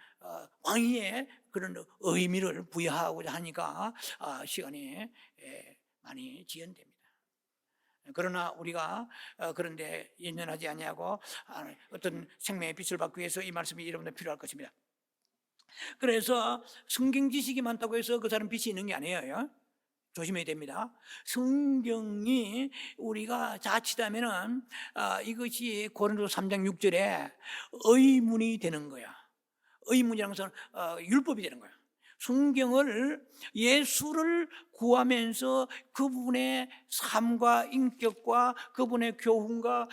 S1: 광의의 그런 의미를 부여하고자 하니까 시간이 많이 지연됩니다. 그러나 우리가 그런데 연연하지 아니하고 어떤 생명의 빛을 받기 위해서 이 말씀이 여러분들 필요할 것입니다. 그래서 성경 지식이 많다고 해서 그 사람 빛이 있는 게 아니에요. 조심해야 됩니다. 성경이 우리가 자칫하면은 이것이 고린도서 3장 6절에 의문이 되는 거야. 의문이라는 것은 율법이 되는 거야. 성경을, 예수를 구하면서 그분의 삶과 인격과 그분의 교훈과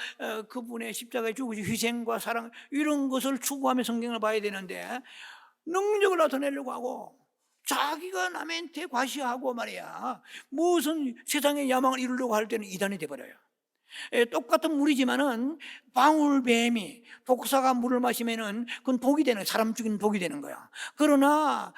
S1: 그분의 십자가의 죽으신 희생과 사랑, 이런 것을 추구하며 성경을 봐야 되는데 능력을 나타내려고 하고 자기가 남한테 과시하고 말이야 무슨 세상의 야망을 이루려고 할 때는 이단이 돼버려요. 똑같은 물이지만은 방울뱀이 독사가 물을 마시면은 그건 독이 되는, 사람 죽이는 독이 되는 거야. 그러나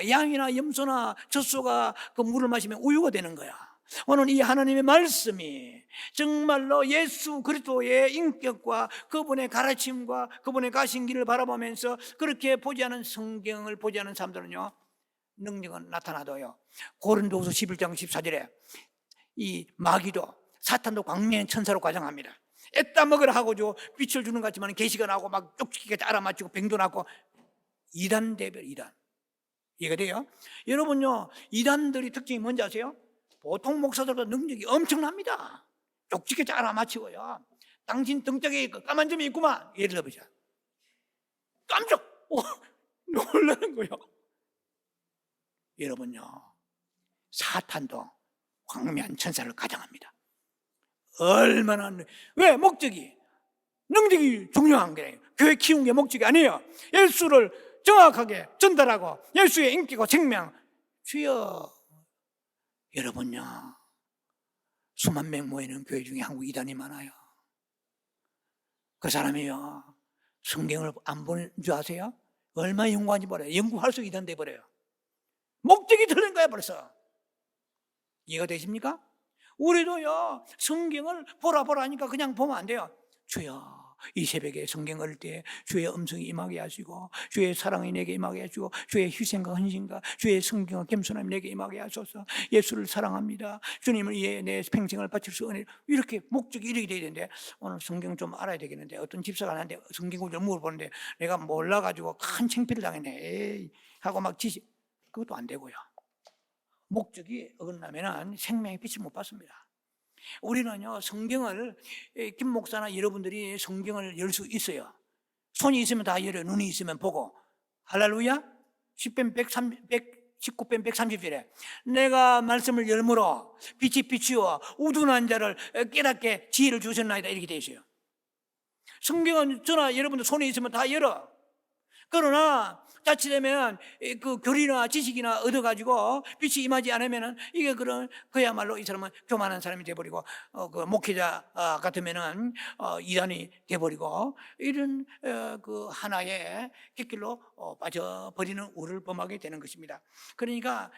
S1: 양이나 염소나 젖소가 그 물을 마시면 우유가 되는 거야. 오늘 이 하나님의 말씀이 정말로 예수 그리스도의 인격과 그분의 가르침과 그분의 가신 길을 바라보면서 그렇게 보지 않은, 성경을 보지 않은 사람들은요, 능력은 나타나도요, 고린도후서 11장 14절에 이 마귀도 사탄도 광명의 천사로 가정합니다. 애따 먹으라 하고죠, 빛을 주는 것 같지만 계시가 나고 막 쪽지기까지 알아맞히고 병도 나고, 이단 대별, 이단. 이해가 돼요? 여러분요, 이단들이 특징이 뭔지 아세요? 보통 목사들보다 능력이 엄청납니다. 쪽지기까지 알아맞히고요, 당신 등짝에 까만 점이 있구만, 예를 들어보자. 깜짝 놀라는 거예요. 여러분요, 사탄도 광명한 천사를 가정합니다. 얼마나, 왜? 목적이, 능력이 중요한 거예요. 교회 키운 게 목적이 아니에요. 예수를 정확하게 전달하고 예수의 인격과 생명. 주여, 여러분요, 수만 명 모이는 교회 중에 한국 이단이 많아요. 그 사람이요, 성경을 안 보는 줄 아세요? 얼마나 연구하는지 몰라요. 연구할수록 이단 돼버려요. 목적이 틀린 거야 벌써. 이해가 되십니까? 우리도요, 성경을 보라 하니까 그냥 보면 안 돼요. 주여, 이 새벽에 성경 읽을 때 주의 음성이 임하게 하시고, 주의 사랑이 내게 임하게 하시고, 주의 희생과 헌신과 주의 성경과 겸손함이 내게 임하게 하소서. 예수를 사랑합니다. 주님을 위해 내 평생을 바칠 수 은혜. 이렇게 목적이 이렇게 돼야 되는데, 오늘 성경 좀 알아야 되겠는데, 어떤 집사가 나한테 성경 구절 물어보는데 내가 몰라가지고 큰 창피를 당했네. 에이 하고 막 지시. 그것도 안 되고요. 목적이 어긋나면 생명의 빛을 못 받습니다. 우리는요, 성경을, 김 목사나 여러분들이 성경을 열 수 있어요. 손이 있으면 다 열어요. 눈이 있으면 보고. 할렐루야. 10편 19편 130절에 내가 말씀을 열므로 빛이 비추어 우둔한 자를 깨닫게 지혜를 주셨나이다, 이렇게 되어 있어요. 성경은 저나 여러분들 손에 있으면 다 열어. 그러나 자칫되면 그 교리나 지식이나 얻어가지고 빛이 임하지 않으면은 이게 그야말로 이 사람은 교만한 사람이 돼버리고, 그 목회자 같으면은 이단이 돼버리고, 이런 그 하나의 객길로 빠져버리는 우를 범하게 되는 것입니다. 그러니까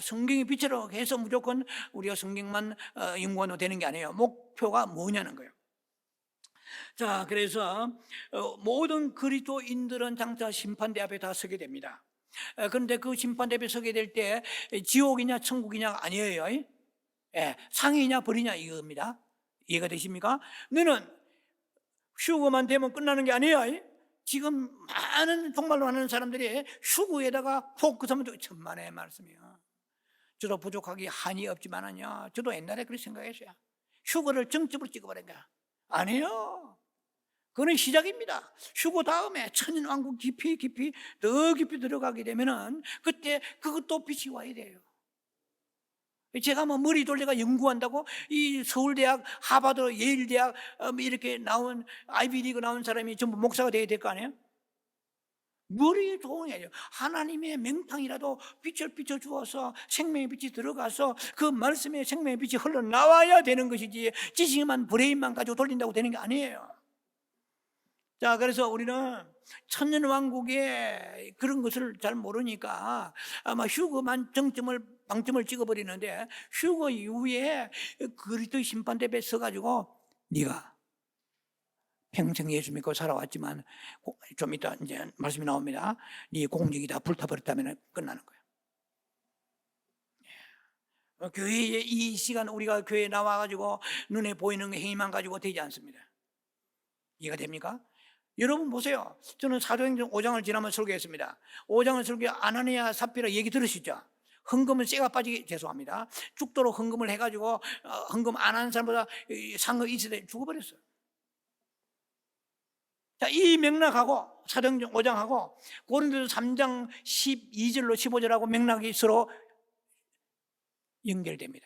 S1: 성경이 빛으로 해서 무조건 우리가 성경만 연구해도 되는 게 아니에요. 목표가 뭐냐는 거예요. 자, 그래서 모든 그리스도인들은 장차 심판대 앞에 다 서게 됩니다. 그런데 그 심판대 앞에 서게 될 때 지옥이냐 천국이냐 아니에요. 상이냐 벌이냐 이겁니다. 이해가 되십니까? 너는 휴거만 되면 끝나는 게 아니에요. 지금 많은, 정말로 많은 사람들이 휴거에다가 포커스하면 천만의 말씀이에요. 저도 부족하기 한이 없지만은요, 저도 옛날에 그렇게 생각했어요. 휴거를 정점으로 찍어버린 거야. 아니에요. 그건 시작입니다. 휴거 다음에 천년왕국 깊이 더 깊이 들어가게 되면은 그때 그것도 빛이 와야 돼요. 제가 뭐 머리 돌려가 연구한다고 이 서울대학, 하버드, 예일대학 이렇게 나온 아이비리그 나온 사람이 전부 목사가 돼야 될 거 아니에요? 머리에 좋은 게 아니에요. 하나님의 맹탕이라도 빛을 비춰주어서 생명의 빛이 들어가서 그 말씀에 생명의 빛이 흘러나와야 되는 것이지, 지식만 브레인만 가지고 돌린다고 되는 게 아니에요. 자, 그래서 우리는 천년왕국의 그런 것을 잘 모르니까 아마 휴거만 방점을 찍어버리는데, 휴거 이후에 그리스도의 심판대에 서가지고 네가 평생 예수 믿고 살아왔지만 좀 이따 이제 말씀이 나옵니다. 네 공적이 다 불타버렸다면 끝나는 거예요. 교회에 이 시간 우리가 교회에 나와가지고 눈에 보이는 행위만 가지고 되지 않습니다. 이해가 됩니까? 여러분 보세요. 저는 사도행전 5장을 지나면 설교했습니다. 5장을 설교 아나니아 삽비라 얘기 들으시죠? 헌금은 쇠가 빠지게, 죄송합니다, 죽도록 헌금을 해가지고 헌금 안 하는 사람보다 상급 있을 죽어버렸어요. 자, 이 맥락하고 사도행전 5장하고 고린도서 3장 12절로 15절하고 맥락이 서로 연결됩니다.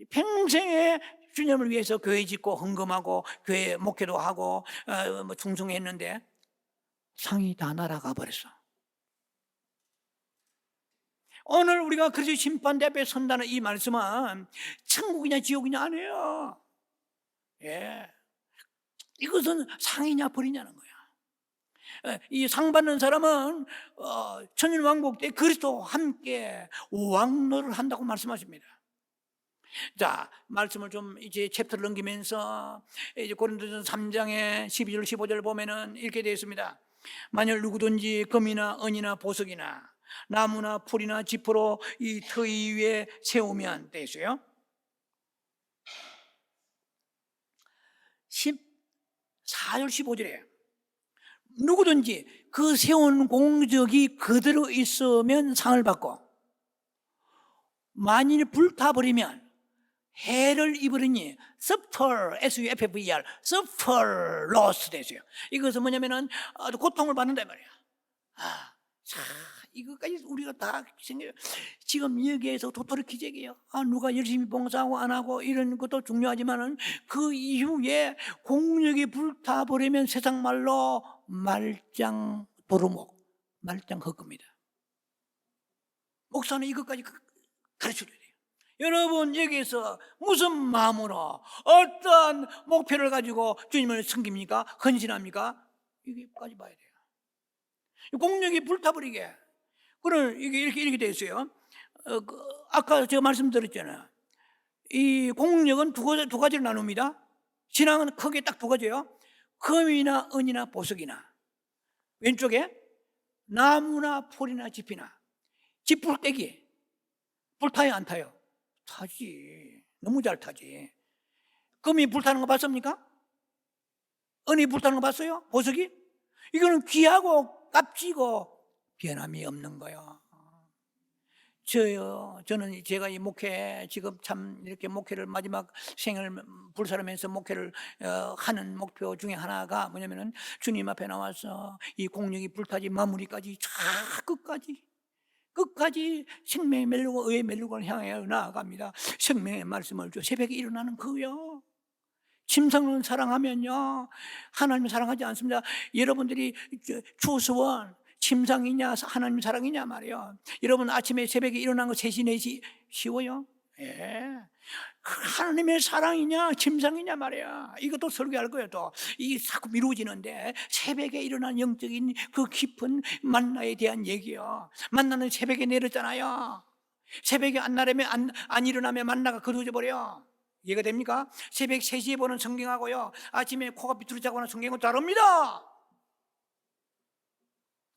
S1: 평생에 주님을 위해서 교회 짓고 헌금하고 교회 목회도 하고 충성했는데 상이 다 날아가 버렸어. 오늘 우리가 그리스도 심판대 앞에 선다는 이 말씀은 천국이냐 지옥이냐 아니에요. 예, 이것은 상이냐 벌이냐는 거야. 이 상 받는 사람은 천년왕국 때 그리스도와 함께 왕노를 한다고 말씀하십니다. 자, 말씀을 좀 이제 챕터를 넘기면서 이제 고린도전서 3장의 12절 15절 보면은 이렇게 되어 있습니다. 만일 누구든지 금이나 은이나 보석이나 나무나 풀이나 지퍼로 이 터위 위에 세우면 되어 있어요. 14절 15절에 누구든지 그 세운 공적이 그대로 있으면 상을 받고 만일 불타버리면 해를 입으리니 suffer, S-U-F-F-E-R, suffer loss 되세요. 이것은 뭐냐면은 고통을 받는단 말이야. 자, 이것까지 우리가 다 생겨요. 지금 여기에서 도토리 기적이에요. 누가 열심히 봉사하고 안 하고 이런 것도 중요하지만은 그 이후에 공력이 불타버리면 세상 말로 말짱 도루묵, 말짱 헛겁니다. 목사는 이것까지 가르쳐줘야 돼요. 여러분 여기에서 무슨 마음으로 어떤 목표를 가지고 주님을 섬깁니까? 헌신합니까? 이게까지 봐야 돼요. 공력이 불타버리게. 그럼 이게 이렇게 되어 있어요. 아까 제가 말씀드렸잖아요. 이 공력은 두 가지로 나눕니다. 신앙은 크게 딱 두 가지예요. 금이나 은이나 보석이나. 왼쪽에 나무나 풀이나 지피나. 지풀떼기. 불타요 안 타요? 타지. 너무 잘 타지. 금이 불타는 거 봤습니까? 은이 불타는 거 봤어요? 보석이? 이거는 귀하고 값지고 변함이 없는 거예요. 저는 제가 이 목회 지금 참 이렇게 목회를 마지막 생을 불사르면서 목회를 하는 목표 중에 하나가 뭐냐면은 주님 앞에 나와서 이 공력이 불타지 마무리까지 끝까지 생명의 멜로가 의의 멜로를 향해 나아갑니다. 생명의 말씀을 줘. 새벽에 일어나는 그요. 침상을 사랑하면요 하나님 사랑하지 않습니다. 여러분들이 추수원 침상이냐 하나님 사랑이냐 말이에요. 여러분 아침에 새벽에 일어난 거 3시 4시 쉬워요? 예. 하나님의 사랑이냐 침상이냐 말이야. 이것도 설교할 거예요. 또 이게 자꾸 미루어지는데 새벽에 일어난 영적인 그 깊은 만나에 대한 얘기요. 만나는 새벽에 내렸잖아요. 새벽에 안 일어나면 만나가 거두어져 버려. 이해가 됩니까? 새벽 3시에 보는 성경하고요 아침에 코가 비뚤어지고 하는 성경은 다릅니다.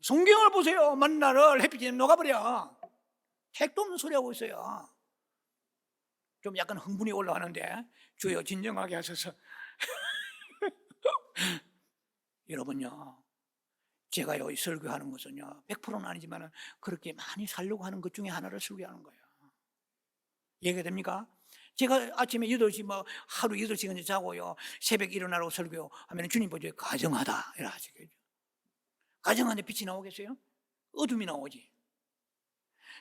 S1: 성경을 보세요. 만나를 햇빛이 녹아버려. 택도 없는 소리 하고 있어요. 좀 약간 흥분이 올라가는데 주여 진정하게 하셔서 여러분요 제가 여기 설교하는 것은요 100%는 아니지만 그렇게 많이 살려고 하는 것 중에 하나를 설교하는 거예요. 이해가 됩니까? 제가 아침에 8시 하루 8시간 자고요 새벽 일어나라고 설교하면 주님 보죠 가정하다 이라 하시겠죠. 가정하는데 빛이 나오겠어요? 어둠이 나오지.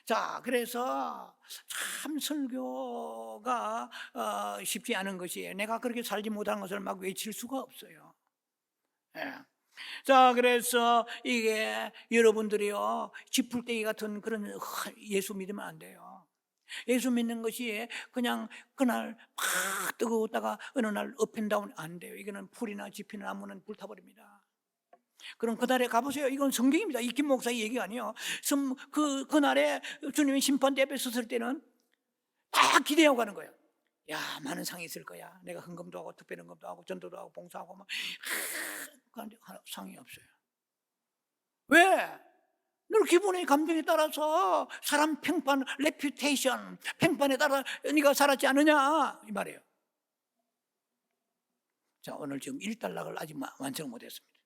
S1: 자, 그래서 참 설교가 쉽지 않은 것이에요. 내가 그렇게 살지 못한 것을 막 외칠 수가 없어요. 예. 자, 그래서 이게 여러분들이요 지풀떼기 같은 그런 예수 믿으면 안 돼요. 예수 믿는 것이 그냥 그날 막 뜨거웠다가 어느 날 업앤다운 안 돼요. 이거는 풀이나 지피나 나무는 불타버립니다. 그럼 그날에 가보세요. 이건 성경입니다. 이 김 목사의 얘기가 아니에요. 그날에 주님이 심판대 앞에 섰을 때는 다 기대하고 가는 거예요. 야, 많은 상이 있을 거야. 내가 헌금도 하고 특별헌금도 하고 전도도 하고 봉사하고 막 그런데 상이 없어요. 왜? 늘 기분의 감정에 따라서 사람 평판, 레퓨테이션, 평판에 따라 네가 살았지 않느냐 이 말이에요. 자, 오늘 지금 1단락을 아직 완성 못했습니다.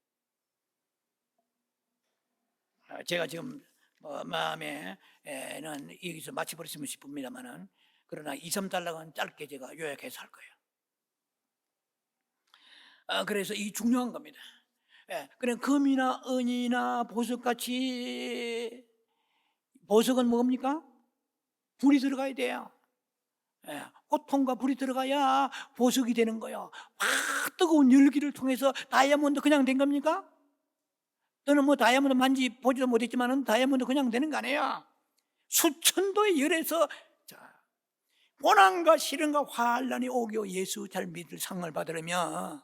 S1: 제가 지금 마음에는 여기서 마치버렸으면 싶습니다만은 그러나 2, 3단락은 짧게 제가 요약해서 할 거예요. 그래서 이 중요한 겁니다. 그래 금이나 은이나 보석같이 보석은 뭡니까? 불이 들어가야 돼요. 고통과 불이 들어가야 보석이 되는 거예요. 막 뜨거운 열기를 통해서 다이아몬드 그냥 된 겁니까? 저는 다이아몬드 보지도 못했지만 다이아몬드 그냥 되는 거 아니에요. 수천도의 열에서 고난과 시련과 환난이 오고 예수 잘 믿을 상을 받으려면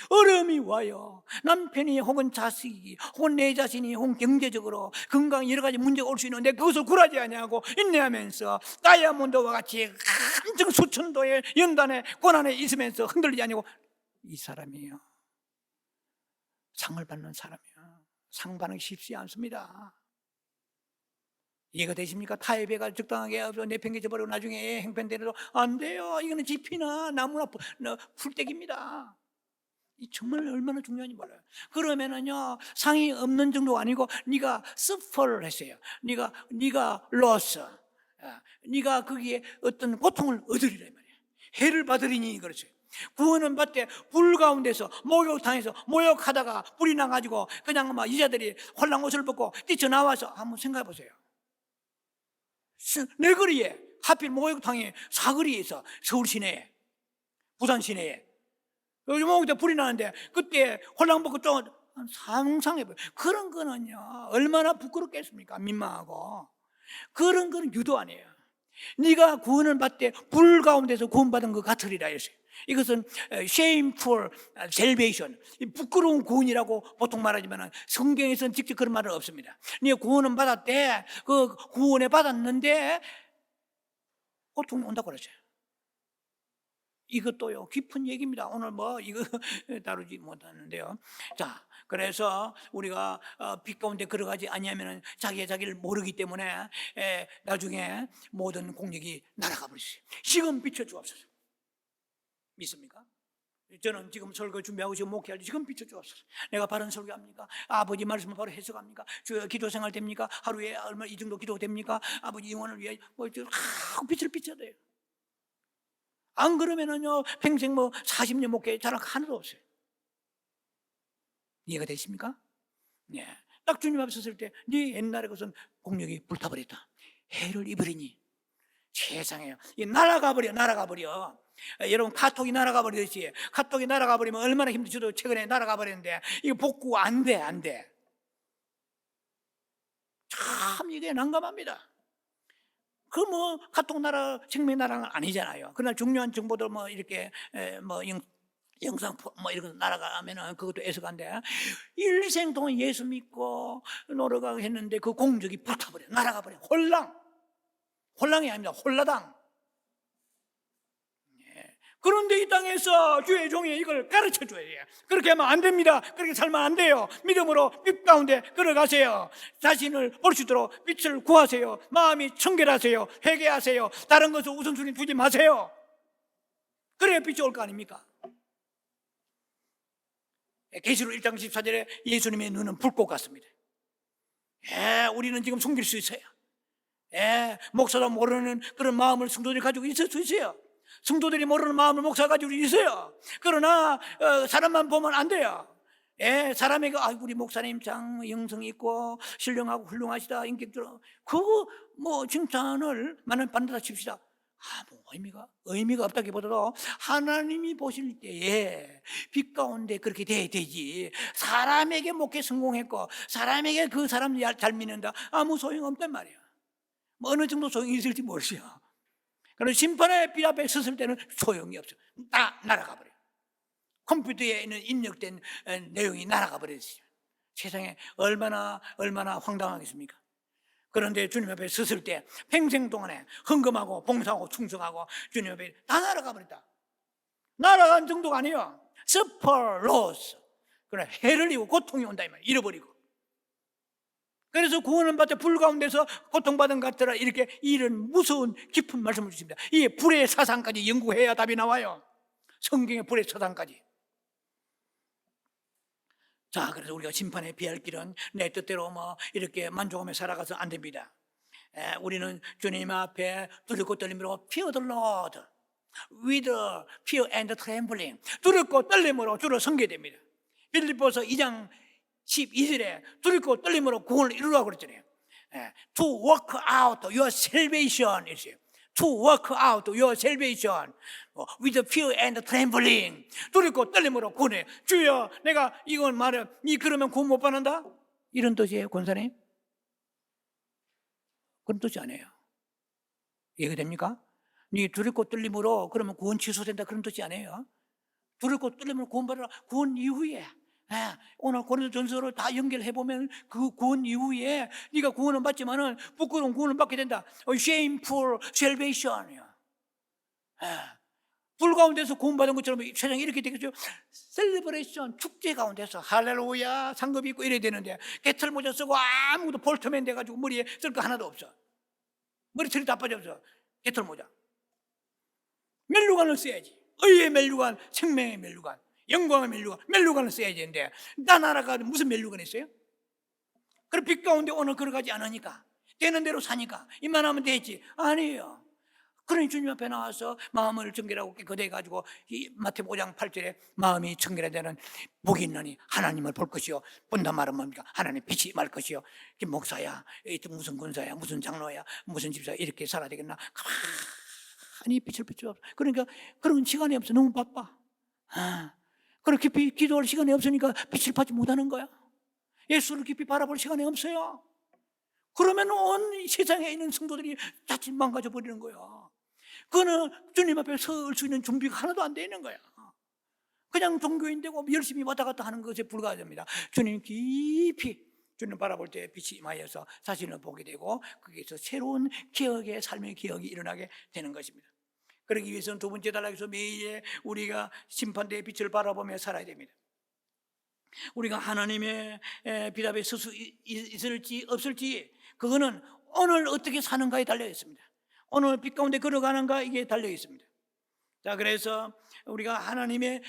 S1: 어려움이 와요. 남편이 혹은 자식이 혹은 내 자신이 혹은 경제적으로 건강 여러 가지 문제가 올 수 있는데 그것을 굴하지 아니하고 인내하면서 다이아몬드와 같이 한정 수천도의 연단의 고난에 있으면서 흔들리지 아니고 이 사람이에요. 상을 받는 사람이에요. 상 받는 게 쉽지 않습니다. 이해가 되십니까? 타의 배가 적당하게 없어 내팽개쳐버리고 나중에 행편대로도 안 돼요. 이거는 지피나 나무나 풀떼기입니다. 이 정말 얼마나 중요한지 몰라요. 그러면은요 상이 없는 정도가 아니고 네가 suffer를 했어요. 네가 loss, 네가 거기에 어떤 고통을 얻으리라 말이에요. 해를 받으리니 그렇죠. 구원은 받되 불 가운데서 목욕탕에서 모욕하다가 불이 나가지고 그냥 막 여자들이 홀랑 옷을 벗고 뛰쳐나와서 한번 생각해 보세요. 내 거리에 하필 목욕탕에 사거리에서 서울 시내에 부산 시내에 요즘 목욕탕 불이 나는데 그때 홀랑 벗고 좀 상상해봐요. 그런 거는요 얼마나 부끄럽겠습니까? 민망하고. 그런 거는 유도 아니에요. 네가 구원을 받되 불 가운데서 구원받은 것 같으리라 했어요. 이것은 shameful salvation, 부끄러운 구원이라고 보통 말하지만 성경에서는 직접 그런 말은 없습니다. 네가 구원은 받았대, 그 구원에 받았는데 고통이 온다고 그러죠. 이것도요 깊은 얘기입니다. 오늘 뭐 이거 다루지 못하는데요. 자, 그래서 우리가 빛 가운데 걸어가지 아니하면 자기가 자기를 모르기 때문에 나중에 모든 공력이 날아가 버리세요. 지금 비춰주옵소서. 믿습니까? 저는 지금 설교 준비하고 지금 목회할 때 지금 비춰주옵소서. 내가 바른 설교합니까? 아버지 말씀을 바로 해석합니까? 주여 기도 생활 됩니까? 하루에 얼마 이 정도 기도 됩니까? 아버지 영혼을 위해 뭐 빛을 비춰야 돼요. 안 그러면은요 평생 뭐 40년 목회 자랑 하나도 없어요. 이해가 되십니까? 네. 딱 주님 앞에 섰을 때 네 옛날에 그것은 공력이 불타버렸다. 해를 입으리니 세상에 날아가 버려. 여러분 카톡이 날아가 버리듯이 카톡이 날아가 버리면 얼마나 힘들지. 저도 최근에 날아가 버렸는데 이거 복구가 안 돼. 참 이게 난감합니다. 그 뭐 카톡 나라 생명 나라는 아니잖아요. 그러나 중요한 정보들 뭐 이렇게 뭐 영상 뭐 이런 거 날아가면은 그것도 애석한데 일생 동안 예수 믿고 노력하고 했는데 그 공적이 불타버려 날아가 버려. 홀랑이 아닙니다. 홀라당. 그런데 이 땅에서 주의 종이 이걸 가르쳐 줘야 돼요. 그렇게 하면 안 됩니다. 그렇게 살면 안 돼요. 믿음으로 빛 가운데 걸어가세요. 자신을 볼 수 있도록 빛을 구하세요. 마음이 청결하세요. 회개하세요. 다른 것을 우선순위 두지 마세요. 그래야 빛이 올 거 아닙니까? 계시록 1장 14절에 예수님의 눈은 불꽃 같습니다. 우리는 지금 숨길 수 있어요. 목사도 모르는 그런 마음을 성도들이 가지고 있을 수 있어요. 성도들이 모르는 마음을 목사가 가지고 있어요. 그러나 사람만 보면 안 돼요. 사람에게 우리 목사님 참 영성이 있고 신령하고 훌륭하시다 인격적으로 그거 뭐 칭찬을 만원 받는다 칩시다. 뭐 의미가 없다기보다도 하나님이 보실 때에 빛 가운데 그렇게 돼야 되지. 사람에게 목회 성공했고 사람에게 그 사람 잘 믿는다 아무 소용없단 말이에요. 뭐 어느 정도 소용이 있을지 모르죠. 그래서 심판의 빛 앞에 섰을 때는 소용이 없어요. 다 날아가 버려요. 컴퓨터에 있는 입력된 내용이 날아가 버렸어요. 세상에 얼마나 황당하겠습니까? 그런데 주님 앞에 섰을 때 평생 동안에 헌금하고 봉사하고 충성하고 주님 앞에 다 날아가 버렸다. 날아간 정도가 아니에요. suffer loss. 그래 해를 입고 고통이 온다 이 말이에요. 잃어버리고. 그래서 구원은 받자 불 가운데서 고통받은 것 같더라 이렇게 이런 무서운 깊은 말씀을 주십니다. 이 불의 사상까지 연구해야 답이 나와요. 성경의 불의 사상까지. 자, 그래서 우리가 심판에 피할 길은 내 뜻대로 뭐 이렇게 만족하며 살아가서 안 됩니다. 우리는 주님 앞에 두렵고 떨림으로 fear the Lord with fear and trembling. 두렵고 떨림으로 주를 섬겨야 됩니다. 빌립보서 2장 12절에 두렵고 떨림으로 구원을 이루라고 그랬잖아요. To work out your salvation 있어요. To work out your salvation with fear and trembling. 두렵고 떨림으로 구원해. 주여 내가 이걸 말해 니 그러면 구원 못 받는다? 이런 뜻이에요 권사님? 그런 뜻이 아니에요. 이해됩니까? 네 두렵고 떨림으로 그러면 구원 취소된다 그런 뜻이 아니에요. 두렵고 떨림으로 구원받으라. 구원 이후에 오늘 고린도전서로 다 연결해 보면 그 구원 이후에 네가 구원은 받지만은 부끄러운 구원을 받게 된다. Shameful salvation이야. 불 가운데서 구원받은 것처럼 세상에 이렇게 되겠죠. 셀레브레이션, 축제 가운데서 할렐루야 상급이 있고 이래야 되는데 개털 모자 쓰고 아무것도 볼트맨 돼가지고 머리에 쓸 거 하나도 없어. 머리털이 다 빠져서 개털 모자. 멜루간을 써야지. 의의 멜루간, 생명의 멜루간, 영광의 멜루간, 멜루간을 써야 되는데 딴 나라가 무슨 멜루간 있어요? 그럼 빛 가운데 오늘 걸어가지 않으니까 되는 대로 사니까 이만하면 되지. 아니에요. 그러니 주님 앞에 나와서 마음을 정결하고 깨끗해 가지고 마태복음 5장 8절에 마음이 정결되는 복이 있느니 하나님을 볼 것이요. 본단 말은 뭡니까? 하나님 빛이 말 것이요. 목사야, 무슨 군사야, 무슨 장로야, 무슨 집사야 이렇게 살아야 되겠나? 가만히 빛을 비춰. 그러니까 그런 시간이 없어. 너무 바빠. 그렇게 깊이 기도할 시간이 없으니까 빛을 받지 못하는 거야. 예수를 깊이 바라볼 시간이 없어요. 그러면 온 세상에 있는 성도들이 자칫 망가져 버리는 거야. 그거는 주님 앞에 설 수 있는 준비가 하나도 안 돼 있는 거야. 그냥 종교인 되고 열심히 왔다 갔다 하는 것에 불과합니다. 주님 깊이 주님 바라볼 때 빛이 임하여서 자신을 보게 되고 거기에서 새로운 기억의 삶의 기억이 일어나게 되는 것입니다. 그러기 위해서는 두 번째 단락에서 매일 우리가 심판대의 빛을 바라보며 살아야 됩니다. 우리가 하나님의 빛 앞에 설 수 있을지 없을지 그거는 오늘 어떻게 사는가에 달려 있습니다. 오늘 빛 가운데 걸어가는가 이게 달려 있습니다. 자, 그래서 우리가 하나님의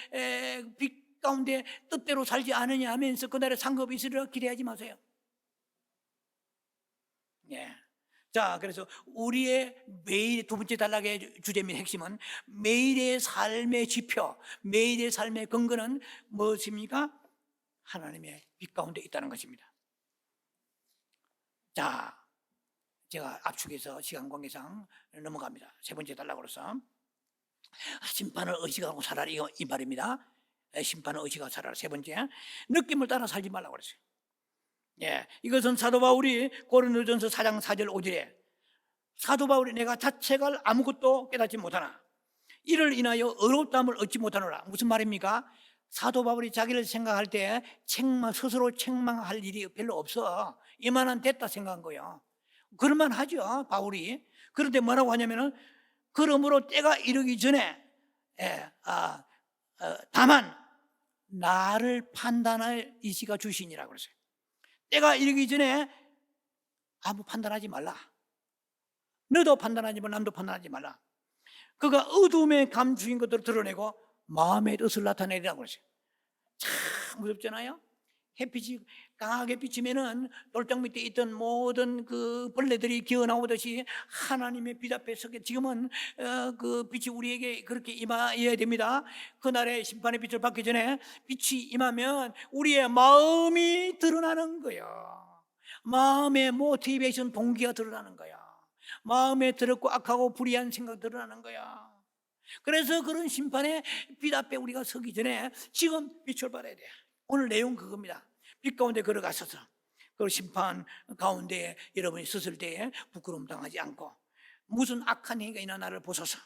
S1: 빛 가운데 뜻대로 살지 않으냐 하면서 그날의 상급이 있으리라 기대하지 마세요. 예. 자, 그래서 우리의 매일 두 번째 단락의 주제입니다. 핵심은 매일의 삶의 지표, 매일의 삶의 근거는 무엇입니까? 하나님의 빛 가운데 있다는 것입니다. 자, 제가 압축해서 시간 관계상 넘어갑니다. 세 번째 단락으로서 심판을 의식하고 살아라 이 말입니다. 심판을 의식하고 살아라. 세 번째, 느낌을 따라 살지 말라고 그랬어요. 예, 이것은 사도 바울이 고린도전서 4장 4절 5절에 사도 바울이 내가 자책할 아무것도 깨닫지 못하나 이를 인하여 어렵다함을 얻지 못하노라. 무슨 말입니까? 사도 바울이 자기를 생각할 때 스스로 책망할 일이 별로 없어. 이만한 됐다 생각한 거예요. 그럴만 하죠, 바울이. 그런데 뭐라고 하냐면은 그러므로 때가 이르기 전에 다만 나를 판단할 이시가 주시니라고 그랬어요. 때가 이르기 전에 아무 판단하지 말라. 너도 판단하지 말라, 남도 판단하지 말라. 그가 어둠에 감추인 것들을 드러내고 마음의 뜻을 나타내리라고 그랬어요. 참 무섭잖아요. 햇빛이 강하게 비치면은 돌장 밑에 있던 모든 그 벌레들이 기어 나오듯이 하나님의 빛 앞에 서게 지금은 그 빛이 우리에게 그렇게 임해야 됩니다. 그날의 심판의 빛을 받기 전에 빛이 임하면 우리의 마음이 드러나는 거예요. 마음의 모티베이션 동기가 드러나는 거야. 마음에 더럽고 악하고 불의한 생각 드러나는 거야. 그래서 그런 심판의 빛 앞에 우리가 서기 전에 지금 빛을 발해야 돼. 오늘 내용 그겁니다. 빛 가운데 걸어가셔서 그 심판 가운데 여러분이 섰을 때에 부끄러움 당하지 않고 무슨 악한 행위가 있나 나를 보소서.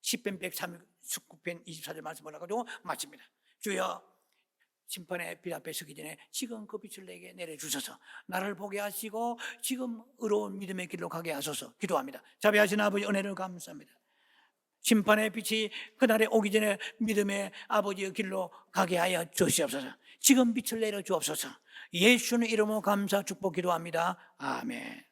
S1: 10편 139편 24절 말씀을 가지고 마칩니다. 주여 심판의 빛 앞에 서기 전에 지금 그 빛을 내게 내려주셔서 나를 보게 하시고 지금 의로운 믿음의 길로 가게 하소서 기도합니다. 자비하신 아버지 은혜를 감사합니다. 심판의 빛이 그날에 오기 전에 믿음의 아버지의 길로 가게 하여 주시옵소서. 지금 빛을 내려 주옵소서. 예수의 이름으로 감사 축복 기도합니다. 아멘.